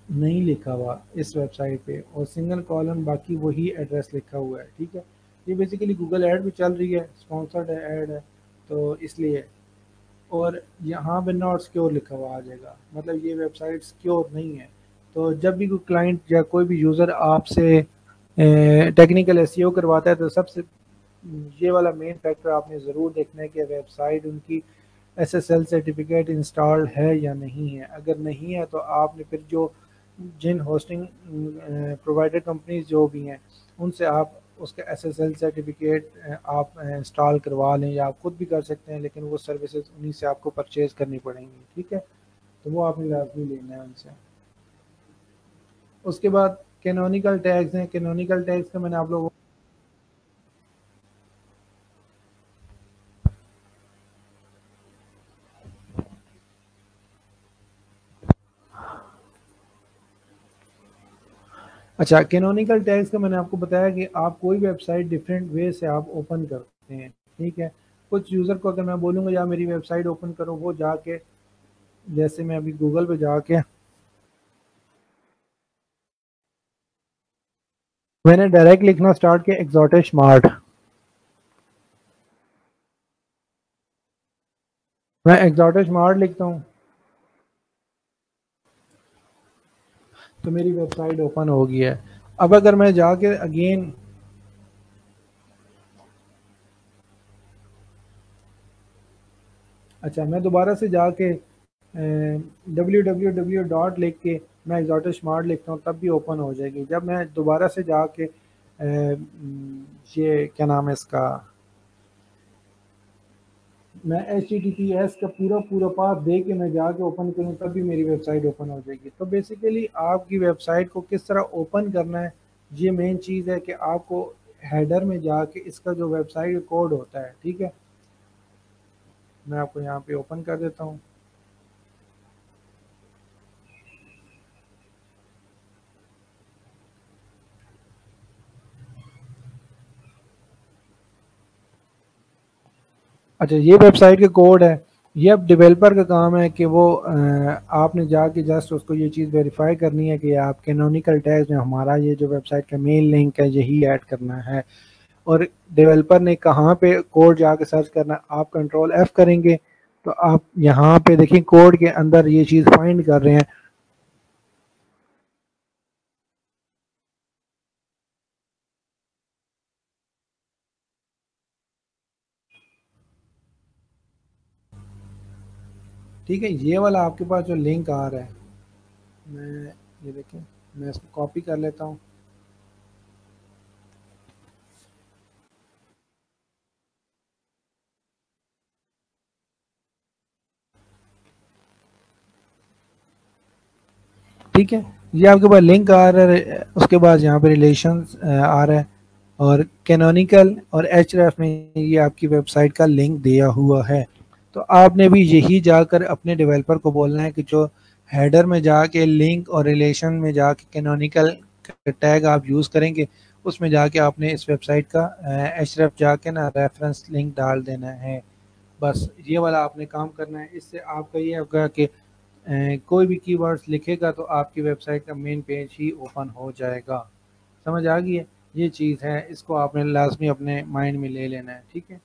नहीं लिखा हुआ इस वेबसाइट पे और सिंगल कॉलम बाकी वही एड्रेस लिखा हुआ है। ठीक है, ये बेसिकली गूगल ऐड भी चल रही है, स्पॉन्सर्ड ऐड है तो इसलिए। और यहाँ पे नॉट सिक्योर लिखा हुआ आ जाएगा, मतलब ये वेबसाइट सिक्योर नहीं है। तो जब भी कोई क्लाइंट या कोई भी यूज़र आपसे टेक्निकल एसईओ करवाता है तो सबसे ये वाला मेन फैक्टर आपने ज़रूर देखना है कि वेबसाइट उनकी SSL सर्टिफिकेट इंस्टॉल्ड है या नहीं है। अगर नहीं है तो आपने फिर जो जिन होस्टिंग प्रोवाइडर कंपनीज जो भी हैं उनसे आप उसका SSL सर्टिफिकेट आप इंस्टॉल करवा लें, या आप खुद भी कर सकते हैं, लेकिन वो सर्विसेज उन्हीं से आपको परचेज करनी पड़ेंगी। ठीक है, तो वो आपने लाजमी लेना है उनसे। उसके बाद कैनोनिकल टैग्स हैं। कैनोनिकल टैग्स का मैंने आप लोगों अच्छा, कैनोनिकल टैग्स का मैंने आपको बताया कि आप कोई वेबसाइट डिफरेंट वे से आप ओपन करते हैं। ठीक है, कुछ यूज़र को अगर मैं बोलूँगा या मेरी वेबसाइट ओपन करो, वो जाके जैसे मैं अभी गूगल पे जाके मैंने डायरेक्ट लिखना स्टार्ट किया एक्सोटिक स्मार्ट, मैं एक्सोटिक स्मार्ट लिखता हूँ तो मेरी वेबसाइट ओपन हो गई है। अब अगर मैं जाके अगेन अच्छा मैं दोबारा से जाके www. लिख के मैं एक्सोटिक स्मार्ट लिखता हूँ तब भी ओपन हो जाएगी। जब मैं दोबारा से जाके ये क्या नाम है इसका, मैं HTTPS का पूरा पूरा पाथ दे के मैं जाके ओपन करूँ तब भी मेरी वेबसाइट ओपन हो जाएगी। तो बेसिकली आपकी वेबसाइट को किस तरह ओपन करना है, ये मेन चीज़ है कि आपको हेडर में जाके इसका जो वेबसाइट कोड होता है, ठीक है, मैं आपको यहाँ पे ओपन कर देता हूँ। अच्छा, ये वेबसाइट का कोड है। ये अब डेवलपर का काम है कि वो आपने जाके जस्ट उसको ये चीज़ वेरीफाई करनी है कि आप कैनोनिकल टैग्स में हमारा ये जो वेबसाइट का मेन लिंक है यही ऐड करना है। और डेवलपर ने कहाँ पे कोड जाके सर्च करना है, आप कंट्रोल F करेंगे तो आप यहाँ पे देखिए कोड के अंदर ये चीज़ फाइंड कर रहे हैं। ठीक है, ये वाला आपके पास जो लिंक आ रहा है, मैं ये देखें, मैं इसको कॉपी कर लेता हूँ। ठीक है, ये आपके पास लिंक आ रहा है, उसके बाद यहाँ पे रिलेशंस आ रहा है और कैनोनिकल और एचरेफ में ये आपकी वेबसाइट का लिंक दिया हुआ है। तो आपने भी यही जाकर अपने डेवलपर को बोलना है कि जो हेडर में जाके लिंक और रिलेशन में जाके कैनोनिकल टैग आप यूज़ करेंगे, उसमें जाके आपने इस वेबसाइट का एचरेफ जाके ना रेफरेंस लिंक डाल देना है। बस ये वाला आपने काम करना है। इससे आपका ये होगा कि कोई भी कीवर्ड्स लिखेगा तो आपकी वेबसाइट का मेन पेज ही ओपन हो जाएगा। समझ आ गई है? ये चीज़ है, इसको आपने लाजमी अपने माइंड में ले लेना है। ठीक है,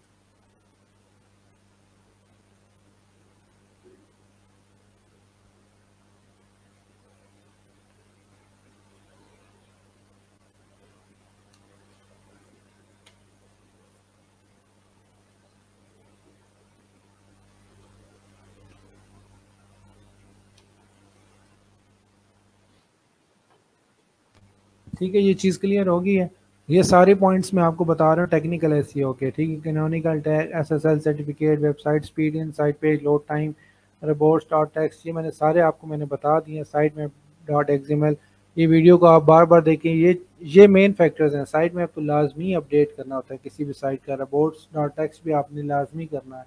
ठीक है, ये चीज़ क्लियर हो गई है। ये सारे पॉइंट्स मैं आपको बता रहा हूँ टेक्निकल एसईओ के। ठीक है, canonical tag, SSL certificate, website speed, insight page load time, reports dot text, ये मैंने सारे आपको मैंने बता दिए। साइट में डॉट XML ये वीडियो को आप बार बार देखें। ये मेन फैक्टर्स हैं। साइट में आपको लाजमी अपडेट करना होता है, किसी भी साइट का रिपोर्ट्स डॉट टेक्स्ट भी आपने लाजमी करना है।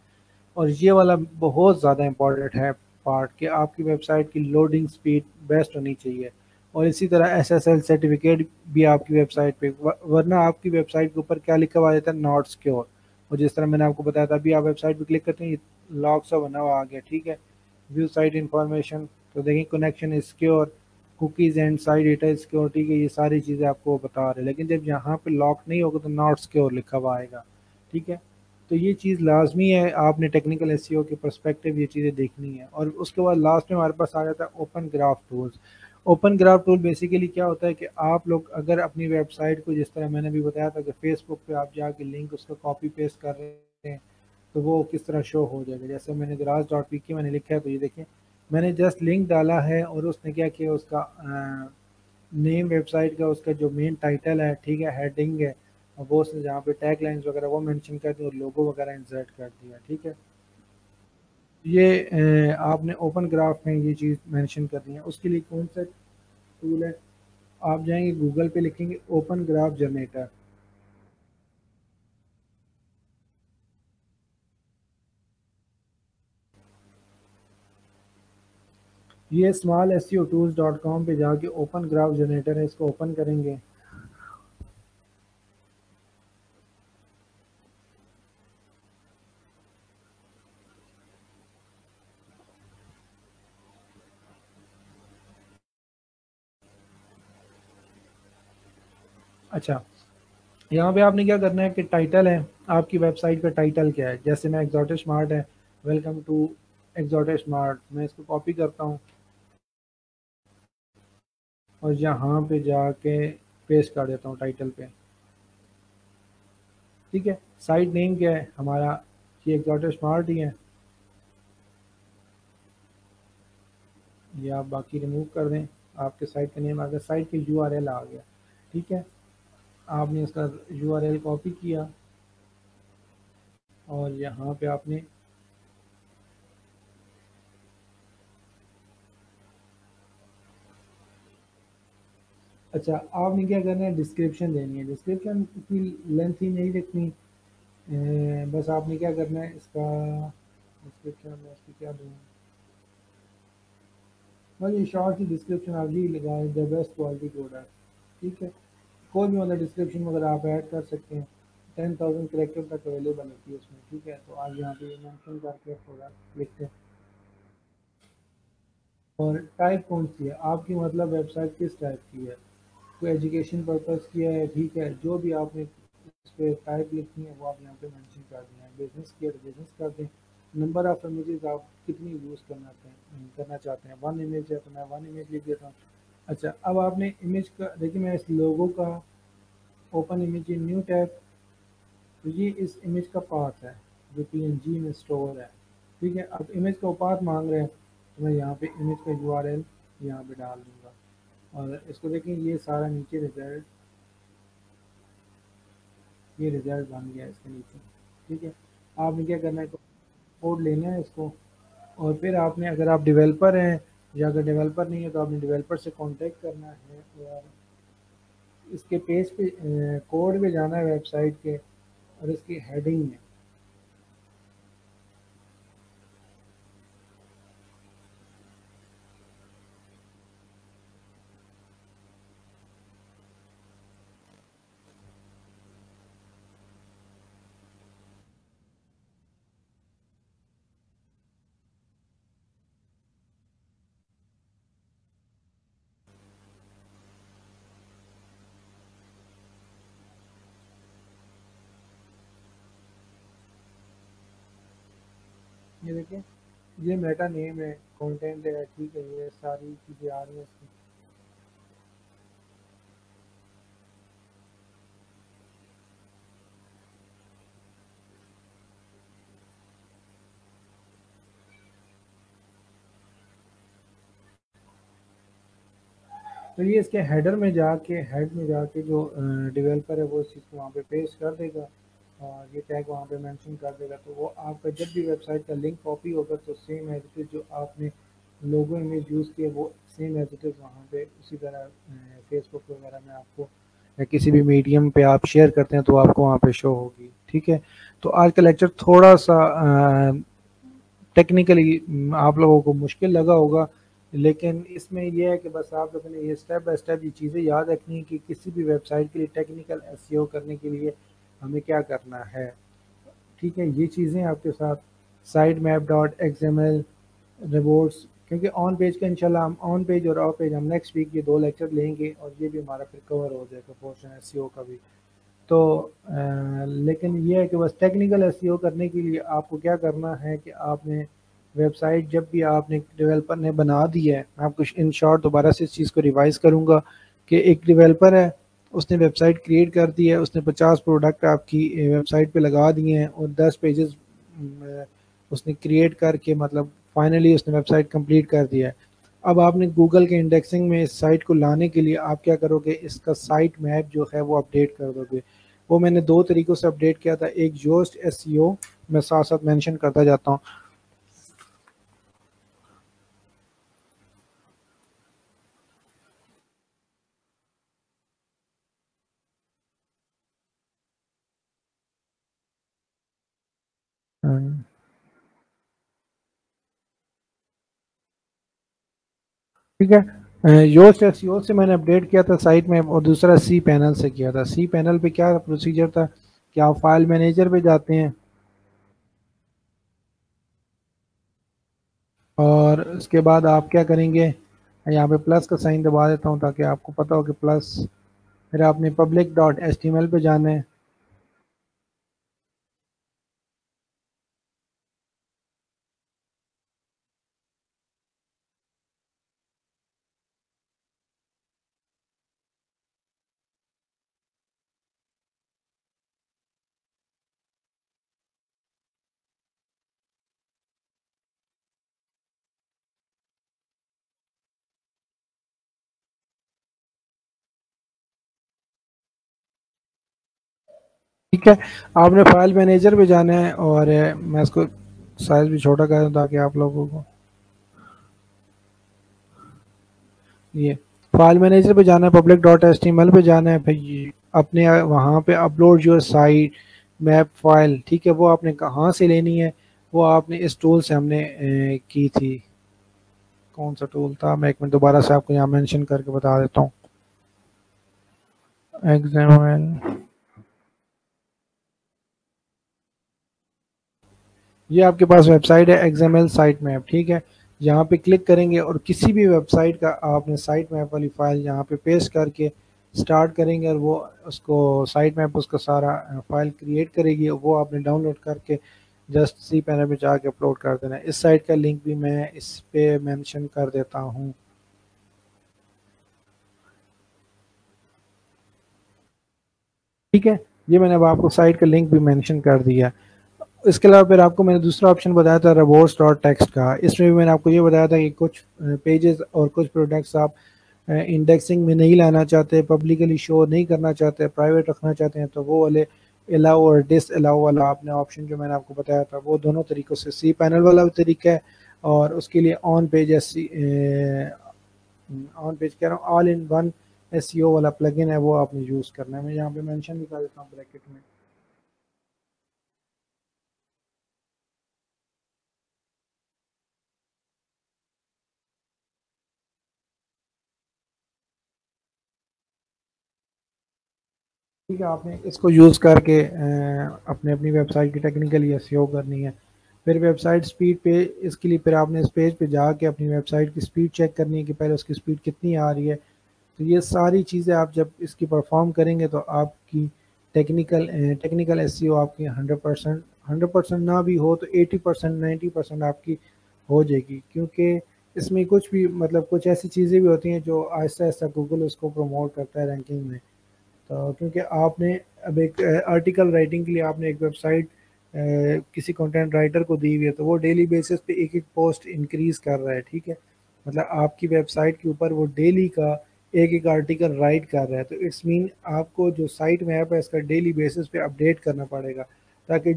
और ये वाला बहुत ज़्यादा इम्पॉर्टेंट है पार्ट, कि आपकी वेबसाइट की लोडिंग स्पीड बेस्ट होनी चाहिए। और इसी तरह एसएसएल सर्टिफिकेट भी आपकी वेबसाइट पे, वरना आपकी वेबसाइट के ऊपर क्या लिखा हुआ रहता है, नॉट सिक्योर। और जिस तरह मैंने आपको बताया था, अभी आप वेबसाइट पे क्लिक करते हैं, लॉक सा बना हुआ आ गया, ठीक है। व्यू साइट इंफॉर्मेशन, तो देखिए connection is secure, cookies and site data security के, ये सारी चीज़ें आपको बता रहे हैं। लेकिन जब यहाँ पे लॉक नहीं होगा तो नॉट सिक्योर लिखा हुआ आएगा, ठीक है। तो ये चीज़ लाजमी है, आपने टेक्निकल एसईओ के पर्सपेक्टिव ये चीज़ें देखनी है। और उसके बाद लास्ट में हमारे पास आ जाता है open graph tools. Open graph tool basically क्या होता है कि आप लोग अगर अपनी वेबसाइट को, जिस तरह मैंने भी बताया था कि फेसबुक पे आप जाके लिंक उसका कॉपी पेस्ट कर रहे हैं, तो वो किस तरह शो हो जाएगा। जैसे मैंने गराज डॉट पी के मैंने लिखा है, तो ये देखें, मैंने जस्ट लिंक डाला है और उसने क्या किया, उसका नेम वेबसाइट का, उसका जो मेन टाइटल है, ठीक है, हेडिंग है, और वो उसने जहाँ पे टैग लाइन्स वगैरह वो मेंशन कर दी और लोगो वगैरह इंसर्ट कर दिया, ठीक है। ये आपने ओपन ग्राफ में ये चीज़ मेंशन करनी है। उसके लिए कौन सा टूल है, आप जाएंगे गूगल पे लिखेंगे ओपन ग्राफ जनरेटर। ये स्मॉल एस सी ओ टूल्स डॉट कॉम पर जाके ओपन ग्राफ जनरेटर है, इसको ओपन करेंगे। अच्छा, यहाँ पे आपने क्या करना है कि टाइटल है, आपकी वेबसाइट का टाइटल क्या है। जैसे मैं एग्जॉटिक स्मार्ट है, वेलकम टू एग्जॉटिक स्मार्ट, मैं इसको कॉपी करता हूँ और यहाँ पे जाके पेस्ट कर देता हूँ टाइटल पे, ठीक है। साइट नेम क्या है हमारा, ये एग्जॉटिक स्मार्ट ही है। ये आप बाकी रिमूव कर दें, आपके साइट का नेम आ गया, साइट का यूआरएल आ गया, ठीक है। आपने इसका यूआरएल कॉपी किया और यहाँ पे आपने, अच्छा आपने क्या करना है, डिस्क्रिप्शन देनी है। डिस्क्रिप्शन की लेंथ ही नहीं रखनी, बस आपने क्या करना है, इसका डिस्क्रिप्शन में इसकी क्या दूँ, बस ये शॉर्ट सी डिस्क्रिप्शन आप ही लगाएं, द बेस्ट क्वालिटी प्रोडक्ट, ठीक है। कोई भी मतलब डिस्क्रिप्शन वगैरह आप ऐड कर सकते हैं। 10,000 करेक्टर तक अवेलेबल होती है उसमें, ठीक है। तो आप यहाँ पे ये मेंशन करके प्रोडक्ट लिखते हैं। और टाइप कौन सी है आपकी, मतलब वेबसाइट किस टाइप की है, कोई एजुकेशन पर्पज़ की है, ठीक है। जो भी आपने इस पर टाइप लिखनी है वो आप यहाँ पे मेंशन कर दें। बिजनेस की है तो बिजनेस कर दें। नंबर ऑफ इमेजेस आप कितनी यूज़ करना चाहते हैं, वन इमेज है तो मैं वन इमेज लिख देता हूँ। अच्छा, अब आपने इमेज का देखिए, मैं इस लोगों का open image in new tab, तो ये इस इमेज का पाथ है जो पीएनजी में स्टोर है, ठीक है। अब इमेज का पाथ मांग रहे हैं, तो मैं यहाँ पे इमेज का यूआरएल यहाँ पे डाल दूँगा। और इसको देखें, ये सारा नीचे रिजल्ट, ये रिजल्ट बन गया इसके नीचे, ठीक है। आपने क्या करना है, कोड लेना है इसको, और फिर आपने, अगर आप डेवलपर हैं या अगर डेवलपर नहीं है तो आपने डेवलपर से कांटेक्ट करना है। और इसके पेज पे कोड पे जाना है वेबसाइट के, और इसकी हेडिंग में, ये देखिए, ये मेटा नेम है, कंटेंट है, ठीक है, ये सारी चीज़ें आ रही हैं इसकी। तो ये इसके हेडर में जाके, हेड में जाके जो डेवलपर है वो इस चीज़ को वहाँ पे पेस्ट कर देगा और ये टैग वहाँ पे मेंशन कर देगा। तो वो आपका जब भी वेबसाइट का लिंक कॉपी होगा तो सेम एज इट इज़ जो आपने लोगो इमेज यूज़ किए वो सेम एज इट इज़ वहाँ पे उसी तरह फेसबुक वगैरह में आपको या किसी भी मीडियम पे आप शेयर करते हैं तो आपको वहाँ पे शो होगी। ठीक है, तो आज का लेक्चर थोड़ा सा टेक्निकली आप लोगों को मुश्किल लगा होगा, लेकिन इसमें यह है कि बस आप लोगों ने ये स्टेप बाय स्टेप ये चीज़ें याद रखनी है कि किसी भी वेबसाइट के लिए टेक्निकल एसईओ करने के लिए हमें क्या करना है। ठीक है, ये चीज़ें आपके साथ site map dot XML rewards, क्योंकि ऑन पेज का इंशाल्लाह हम ऑन पेज और ऑफ पेज हम नेक्स्ट वीक ये 2 लेक्चर लेंगे और ये भी हमारा फिर कवर हो जाएगा पोर्शन एसईओ का भी। तो लेकिन ये है कि बस टेक्निकल एसईओ करने के लिए आपको क्या करना है कि आपने वेबसाइट जब भी आपने डेवलपर ने बना दी है, मैं आपको इन शॉर्ट दोबारा से इस चीज़ को रिवाइज़ करूँगा कि एक डेवलपर है, उसने वेबसाइट क्रिएट कर दी है, उसने 50 प्रोडक्ट आपकी वेबसाइट पे लगा दिए हैं और 10 पेजेस उसने क्रिएट करके मतलब फाइनली उसने वेबसाइट कंप्लीट कर दिया है। अब आपने गूगल के इंडेक्सिंग में इस साइट को लाने के लिए आप क्या करोगे, इसका साइट मैप जो है वो अपडेट कर दोगे। वो मैंने 2 तरीक़ों से अपडेट किया था, एक योस्ट एसईओ मैं साथ-साथ मेंशन करता जाता हूँ। ठीक है, योस्ट एसईओ से मैंने अपडेट किया था साइट में और दूसरा सी पैनल से किया था। सी पैनल पे क्या प्रोसीजर था कि आप फाइल मैनेजर पे जाते हैं और उसके बाद आप क्या करेंगे, यहाँ पे प्लस का साइन दबा देता हूँ ताकि आपको पता हो कि प्लस, फिर आपने पब्लिक डॉट एचटीएमएल पे जाना है। ठीक है, आपने फाइल मैनेजर पे जाना है और मैं इसको साइज भी छोटा कर दूं ताकि आप लोगों को ये फाइल मैनेजर पे जाना है, पब्लिक डॉट एचटीएमएल पे जाना है, फिर अपने वहाँ पे upload your site map file. ठीक है, वो आपने कहाँ से लेनी है, वो आपने इस टूल से हमने की थी। कौन सा टूल था, मैं एक मिनट दोबारा से आपको यहाँ मेंशन करके बता देता हूँ। एग्जाम्पल, ये आपके पास वेबसाइट है एक्सएमएल साइट मैप। ठीक है, यहाँ पे क्लिक करेंगे और किसी भी वेबसाइट का आपने साइट मैप वाली फाइल यहाँ पे पेस्ट करके स्टार्ट करेंगे और वो उसको साइट मैप उसका सारा फाइल क्रिएट करेगी, वो आपने डाउनलोड करके जस्ट सी पैनल पे जाके अपलोड कर देना है। इस साइट का लिंक भी मैं इस पे मेंशन कर देता हूँ। ठीक है, ये मैंने अब आपको साइट का लिंक भी मेंशन कर दिया। इसके अलावा फिर आपको मैंने दूसरा ऑप्शन बताया था रिवॉर्ड्स डॉट टेक्स्ट का। इसमें भी मैंने आपको ये बताया था कि कुछ पेजेस और कुछ प्रोडक्ट्स आप इंडेक्सिंग में नहीं लाना चाहते, पब्लिकली शो नहीं करना चाहते, प्राइवेट रखना चाहते हैं, तो वो वाले अलाउ और डिस अलाउ वाला आपने ऑप्शन जो मैंने आपको बताया था वो दोनों तरीक़ों से, सी पैनल वाला भी तरीका है और उसके लिए ऑन पेज ऑन पेज कह रहा हूँ ऑल इन वन एसईओ वाला प्लगइन है, वो आपने यूज़ करना है। मैं यहाँ पे मेंशन भी कर देता हूँ ब्रैकेट में। ठीक है, आपने इसको यूज़ करके अपने अपनी वेबसाइट की टेक्निकली एसईओ करनी है। फिर वेबसाइट स्पीड पे, इसके लिए फिर आपने इस पेज पे जाके अपनी वेबसाइट की स्पीड चेक करनी है कि पहले उसकी स्पीड कितनी आ रही है। तो ये सारी चीज़ें आप जब इसकी परफॉर्म करेंगे तो आपकी टेक्निकल एसईओ आपकी 100%, 100% ना भी हो तो 80% 90% आपकी हो जाएगी, क्योंकि इसमें कुछ भी मतलब कुछ ऐसी चीज़ें भी होती हैं जो आहिस्ता आहिस्ता गूगल उसको प्रमोट करता है रैंकिंग में। तो क्योंकि आपने अब एक आर्टिकल राइटिंग के लिए आपने एक वेबसाइट किसी कंटेंट राइटर को दी हुई है, तो वो डेली बेसिस पे एक एक पोस्ट इंक्रीज कर रहा है। ठीक है, मतलब आपकी वेबसाइट के ऊपर वो डेली का एक एक आर्टिकल राइट कर रहा है, तो इट्स मीन आपको जो साइट मैप है इसका डेली बेसिस पे अपडेट करना पड़ेगा ताकि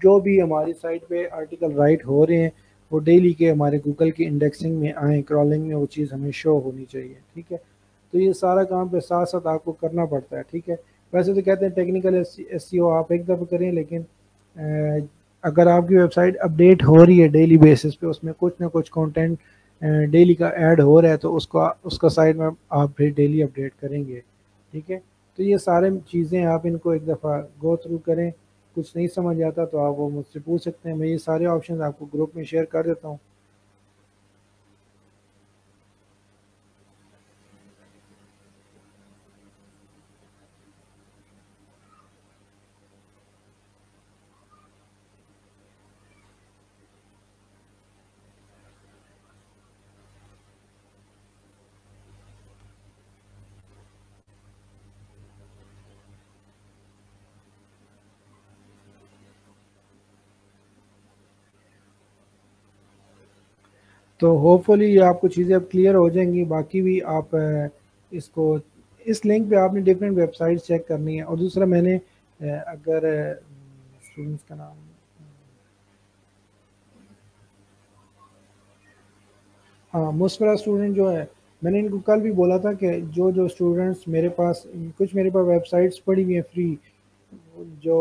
जो भी हमारी साइट पे आर्टिकल राइट हो रहे हैं वो डेली के हमारे गूगल की इंडेक्सिंग में आए, क्रॉलिंग में वो चीज़ हमें शो होनी चाहिए। ठीक है, तो ये सारा काम पे साथ साथ आपको करना पड़ता है। ठीक है, वैसे तो कहते हैं टेक्निकल एसईओ आप एक दफ़ा करें, लेकिन अगर आपकी वेबसाइट अपडेट हो रही है डेली बेसिस पे, उसमें कुछ ना कुछ कंटेंट डेली का ऐड हो रहा है, तो उसका साइड में आप फिर डेली अपडेट करेंगे। ठीक है, तो ये सारे चीज़ें आप इनको एक दफ़ा गो थ्रू करें। कुछ नहीं समझ आता तो आप वो मुझसे पूछ सकते हैं, मैं ये सारे ऑप्शन आपको ग्रुप में शेयर कर देता हूँ। तो होपफुली ये आपको चीज़ें अब क्लियर हो जाएंगी। बाकी भी आप इसको, इस लिंक पे आपने डिफरेंट वेबसाइट चेक करनी है। और दूसरा मैंने अगर स्टूडेंट्स का नाम, हाँ मुस्फरा स्टूडेंट जो है, मैंने इनको कल भी बोला था कि जो जो स्टूडेंट्स मेरे पास, कुछ मेरे पास वेबसाइट्स पड़ी हुई हैं फ्री, जो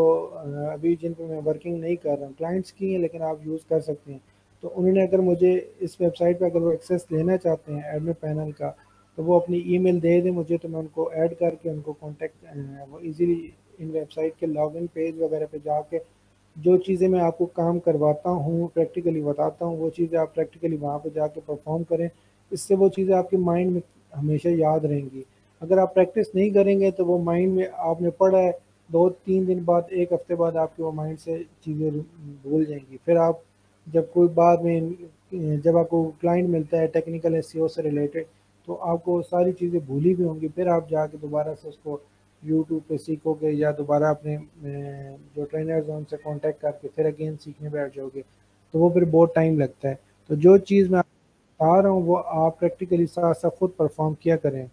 अभी जिन पे मैं वर्किंग नहीं कर रहा हूँ, क्लाइंट्स की हैं लेकिन आप यूज़ कर सकते हैं। तो उन्होंने अगर मुझे इस वेबसाइट पे अगर वो एक्सेस लेना चाहते हैं एडमिन पैनल का, तो वो अपनी ईमेल दे दें मुझे, तो मैं उनको ऐड करके उनको कांटेक्ट, वो इजीली इन वेबसाइट के लॉगिन पेज वगैरह पे जाके जो चीज़ें मैं आपको काम करवाता हूँ, प्रैक्टिकली बताता हूँ, वो चीज़ें आप प्रैक्टिकली वहाँ पे जाके परफॉर्म करें। इससे वो चीज़ें आपके माइंड में हमेशा याद रहेंगी। अगर आप प्रैक्टिस नहीं करेंगे तो वो माइंड में आपने पढ़ा है, 2-3 दिन बाद, 1 हफ्ते बाद आपके वो माइंड से चीज़ें भूल जाएंगी। फिर आप जब कोई बाद में जब आपको क्लाइंट मिलता है टेक्निकल एसईओ से रिलेटेड, तो आपको सारी चीज़ें भूली भी होंगी। फिर आप जाके दोबारा से उसको यूट्यूब पे सीखोगे या दोबारा अपने जो ट्रेनर्स हैं उनसे कांटेक्ट करके फिर अगेन सीखने बैठ जाओगे, तो वो फिर बहुत टाइम लगता है। तो जो चीज़ मैं बता रहा हूँ वो आप प्रैक्टिकली साथ साथ खुद परफॉर्म किया करें।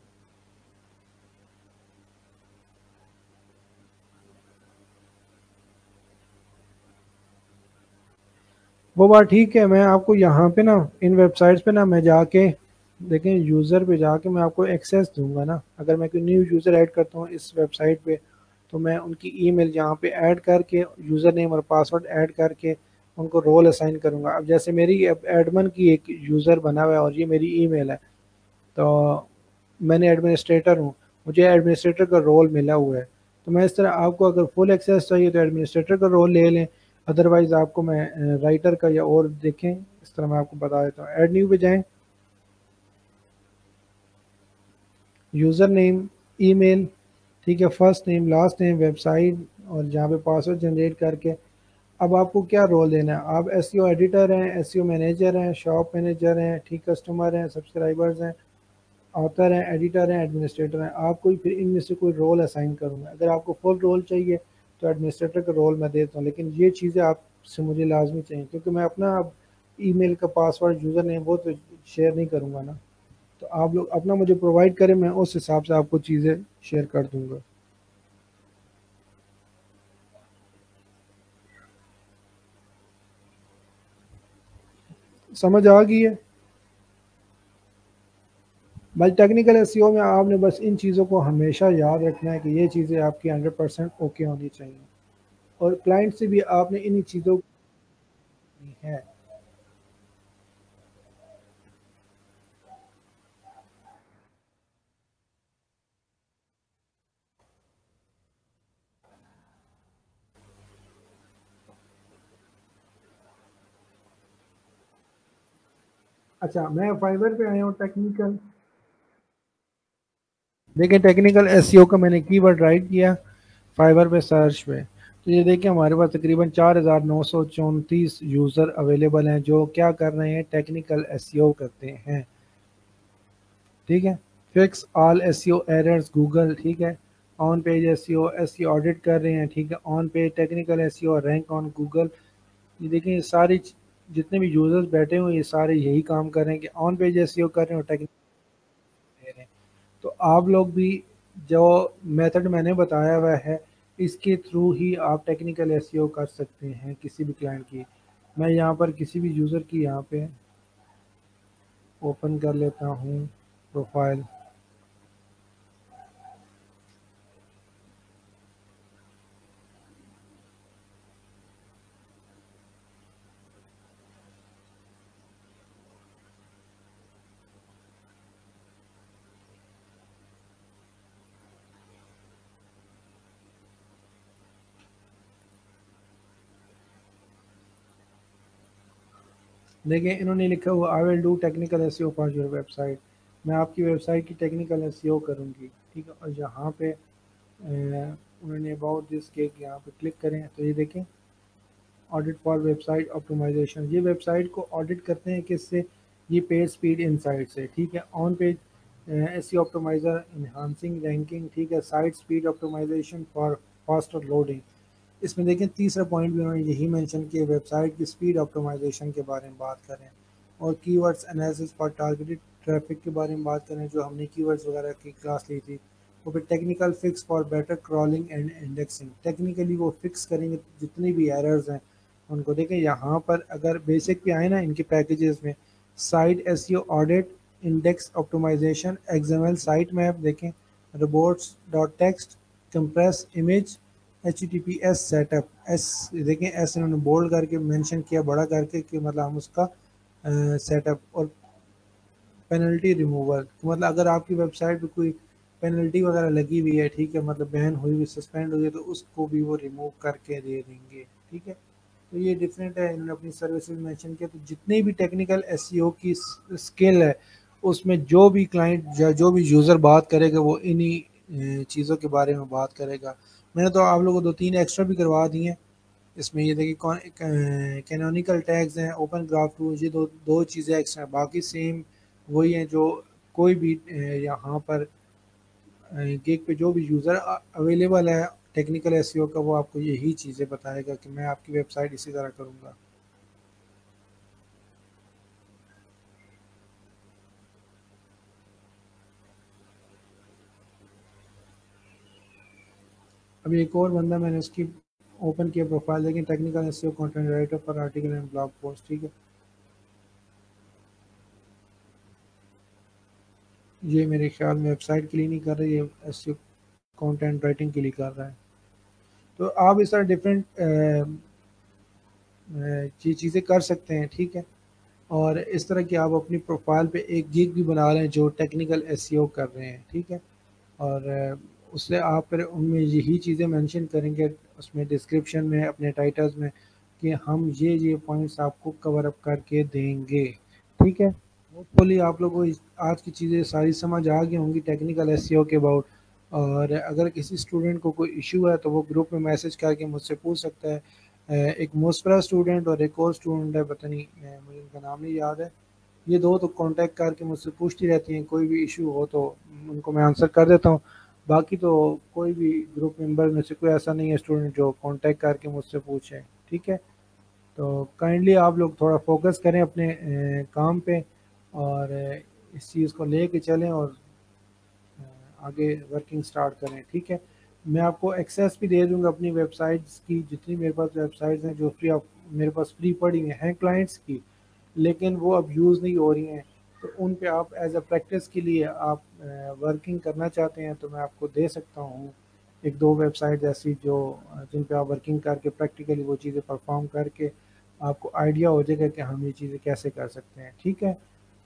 वो बात ठीक है, मैं आपको यहाँ पे ना इन वेबसाइट्स पे ना मैं जाके, देखें यूज़र पे जाके मैं आपको एक्सेस दूंगा ना। अगर मैं कोई न्यू यूज़र ऐड करता हूँ इस वेबसाइट पे, तो मैं उनकी ईमेल यहाँ पे ऐड करके, यूज़र नेम और पासवर्ड ऐड करके उनको रोल असाइन करूँगा। अब जैसे मेरी एडमन की एक यूज़र बना हुआ है और ये मेरी ईमेल है, तो मैंने एडमिनिस्ट्रेटर हूँ, मुझे एडमिनिस्ट्रेटर का रोल मिला हुआ है। तो मैं इस तरह, आपको अगर फुल एक्सेस चाहिए तो एडमिनिस्ट्रेटर का रोल ले लें, अदरवाइज़ आपको मैं राइटर का या और देखें, इस तरह मैं आपको बता देता हूँ। ऐड न्यू पे जाएँ, यूज़र नेम, ईमेल, ठीक है, first name last name, website, और जहाँ पे पासवर्ड जनरेट करके अब आपको क्या रोल देना है। आप एसईओ एडिटर हैं, एसईओ मैनेजर हैं, शॉप मैनेजर हैं, ठीक, कस्टमर हैं, सब्सक्राइबर्स हैं, ऑथर हैं, एडिटर हैं, एडमिनिस्ट्रेटर हैं। आपको फिर इनमें से कोई रोल असाइन करूँगा। अगर आपको फुल रोल चाहिए तो एडमिनिस्ट्रेटर का रोल मैं देता हूँ, लेकिन ये चीज़ें आपसे मुझे लाजमी चाहिए, क्योंकि मैं अपना अब ईमेल का पासवर्ड, यूज़र नेम वो तो शेयर नहीं करूँगा ना। तो आप लोग अपना मुझे प्रोवाइड करें, मैं उस हिसाब से आपको चीज़ें शेयर कर दूँगा। समझ आ गई है भाई? टेक्निकल एसईओ में आपने बस इन चीज़ों को हमेशा याद रखना है कि ये चीज़ें आपकी 100% ओके होनी चाहिए, और क्लाइंट से भी आपने इन्हीं चीज़ों की है। अच्छा, मैं फाइवर पे आया हूँ टेक्निकल, देखिए टेक्निकल एसईओ का मैंने कीवर्ड राइट किया फाइवर पे सर्च पे, तो ये देखिए हमारे पास तकरीबन 4,934 यूज़र अवेलेबल हैं जो क्या कर रहे हैं, टेक्निकल एसईओ करते हैं। ठीक है, fix all SEO errors Google, ठीक है, on page SEO, SEO audit कर रहे हैं, ठीक है, on page technical SEO, rank on Google. ये देखिए ये सारी जितने भी यूज़र्स बैठे हुए हैं ये सारे यही काम कर रहे हैं कि ऑन पेज एसईओ कर रहे हैं और टेक्निकल दे रहे हैं। तो आप लोग भी जो मेथड मैंने बताया हुआ है, इसके थ्रू ही आप टेक्निकल एसईओ कर सकते हैं किसी भी क्लाइंट की। मैं यहाँ पर किसी भी यूज़र की यहाँ पे ओपन कर लेता हूँ प्रोफाइल। देखिए इन्होंने लिखा हुआ I will do technical SEO for your website. मैं आपकी वेबसाइट की टेक्निकल एसईओ करूँगी, ठीक है। और यहाँ पे उन्होंने अबाउट दिस केक यहाँ पे क्लिक करें तो ये देखें ऑडिट फॉर वेबसाइट ऑप्टिमाइजेशन। ये वेबसाइट को ऑडिट करते हैं किससे, ये पेज स्पीड इनसाइट से, ठीक है। On page SEO optimiser enhancing ranking, ठीक है। Site speed optimisation for faster loading. इसमें देखें तीसरा पॉइंट भी उन्होंने यही मेंशन किया, वेबसाइट की स्पीड ऑप्टिमाइजेशन के बारे में बात करें और keywords analysis for targeted traffic के बारे में बात करें, जो हमने कीवर्ड्स वगैरह की क्लास ली थी। और फिर technical fix for better crawling and indexing, technically वो फिक्स करेंगे जितनी भी एरर्स हैं उनको। देखें यहाँ पर अगर बेसिक पे आए ना इनके पैकेजेस में, site SEO audit, index optimization, XML site map, देखें robots dot text, compress image, HTTPS setup. एस देखें एस इन्होंने बोल्ड करके मेंशन किया बड़ा करके कि मतलब हम उसका सेटअप। और पेनल्टी रिमूवल, मतलब अगर आपकी वेबसाइट पे कोई पेनल्टी वगैरह लगी हुई है, ठीक है, मतलब बैन हुई हुई सस्पेंड हुई है, तो उसको भी वो रिमूव करके दे देंगे, ठीक है। तो ये डिफरेंट है, इन्होंने अपनी सर्विसेज मेंशन किया। तो जितनी भी टेक्निकल एसईओ की स्किल है उसमें जो भी क्लाइंट या जो भी यूज़र बात करेगा वो इन्हीं चीज़ों के बारे में बात करेगा। मैंने तो आप लोगों को 2-3 एक्स्ट्रा भी करवा दिए हैं इसमें। ये देखिए कौन कैनोनिकल टैग्स हैं, ओपन ग्राफ टूल्स, ये दो दो चीज़ें एक्स्ट्रा, बाकी सेम वही हैं जो कोई भी यहाँ पर गिग पे जो भी यूज़र अवेलेबल है टेक्निकल एसईओ का, वो आपको यही चीज़ें बताएगा कि मैं आपकी वेबसाइट इसी तरह करूँगा। अभी एक और बंदा मैंने उसकी ओपन किया प्रोफाइल, लेकिन technical SEO content writer for article and blog post, ठीक है। ये मेरे ख्याल में वेबसाइट के लिए नहीं कर रही है, एसईओ कंटेंट राइटिंग के लिए कर रहा है। तो आप इस तरह डिफरेंट ये चीज़ें कर सकते हैं, ठीक है। और इस तरह की आप अपनी प्रोफाइल पे एक गिग भी बना लें जो टेक्निकल एसईओ कर रहे हैं, ठीक है। और उससे आप फिर उनमें यही चीज़ें मेंशन करेंगे उसमें डिस्क्रिप्शन में अपने टाइटल्स में कि हम ये पॉइंट्स आपको कवर अप करके देंगे, ठीक है। होपफुली आप लोगों को आज की चीज़ें सारी समझ आ गई होंगी टेक्निकल एसईओ के अबाउट। और अगर किसी स्टूडेंट को कोई इशू है तो वो ग्रुप में मैसेज करके मुझसे पूछ सकता है। एक मुस्फरा स्टूडेंट और एक और स्टूडेंट है, पता नहीं मुझे उनका नाम नहीं याद है। ये दो तो कांटेक्ट करके मुझसे पूछती रहती हैं, कोई भी इशू हो तो उनको मैं आंसर कर देता हूँ। बाकी तो कोई भी ग्रुप मेंबर में से कोई ऐसा नहीं है स्टूडेंट जो कांटेक्ट करके मुझसे पूछे, ठीक है। तो काइंडली आप लोग थोड़ा फोकस करें अपने काम पे और इस चीज़ को लेके चलें और आगे वर्किंग स्टार्ट करें, ठीक है। मैं आपको एक्सेस भी दे दूंगा अपनी वेबसाइट्स की, जितनी मेरे पास वेबसाइट्स हैं जो फ्री ऑफ मेरे पास फ्री पड़ी हुई हैं क्लाइंट्स की, लेकिन वो अब यूज़ नहीं हो रही हैं। तो उन पे आप एज अ प्रैक्टिस के लिए आप वर्किंग करना चाहते हैं तो मैं आपको दे सकता हूँ एक दो वेबसाइट ऐसी जो जिन पे आप वर्किंग करके प्रैक्टिकली वो चीज़ें परफॉर्म करके आपको आइडिया हो जाएगा कि हम ये चीज़ें कैसे कर सकते हैं, ठीक है।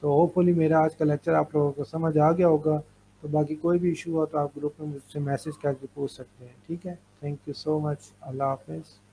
तो होपफुली मेरा आज का लेक्चर आप लोगों को समझ आ गया होगा। तो बाकी कोई भी इशू हो तो आप ग्रुप में मुझसे मैसेज करके पूछ सकते हैं, ठीक है। Thank you so much. Allah हाफिज़।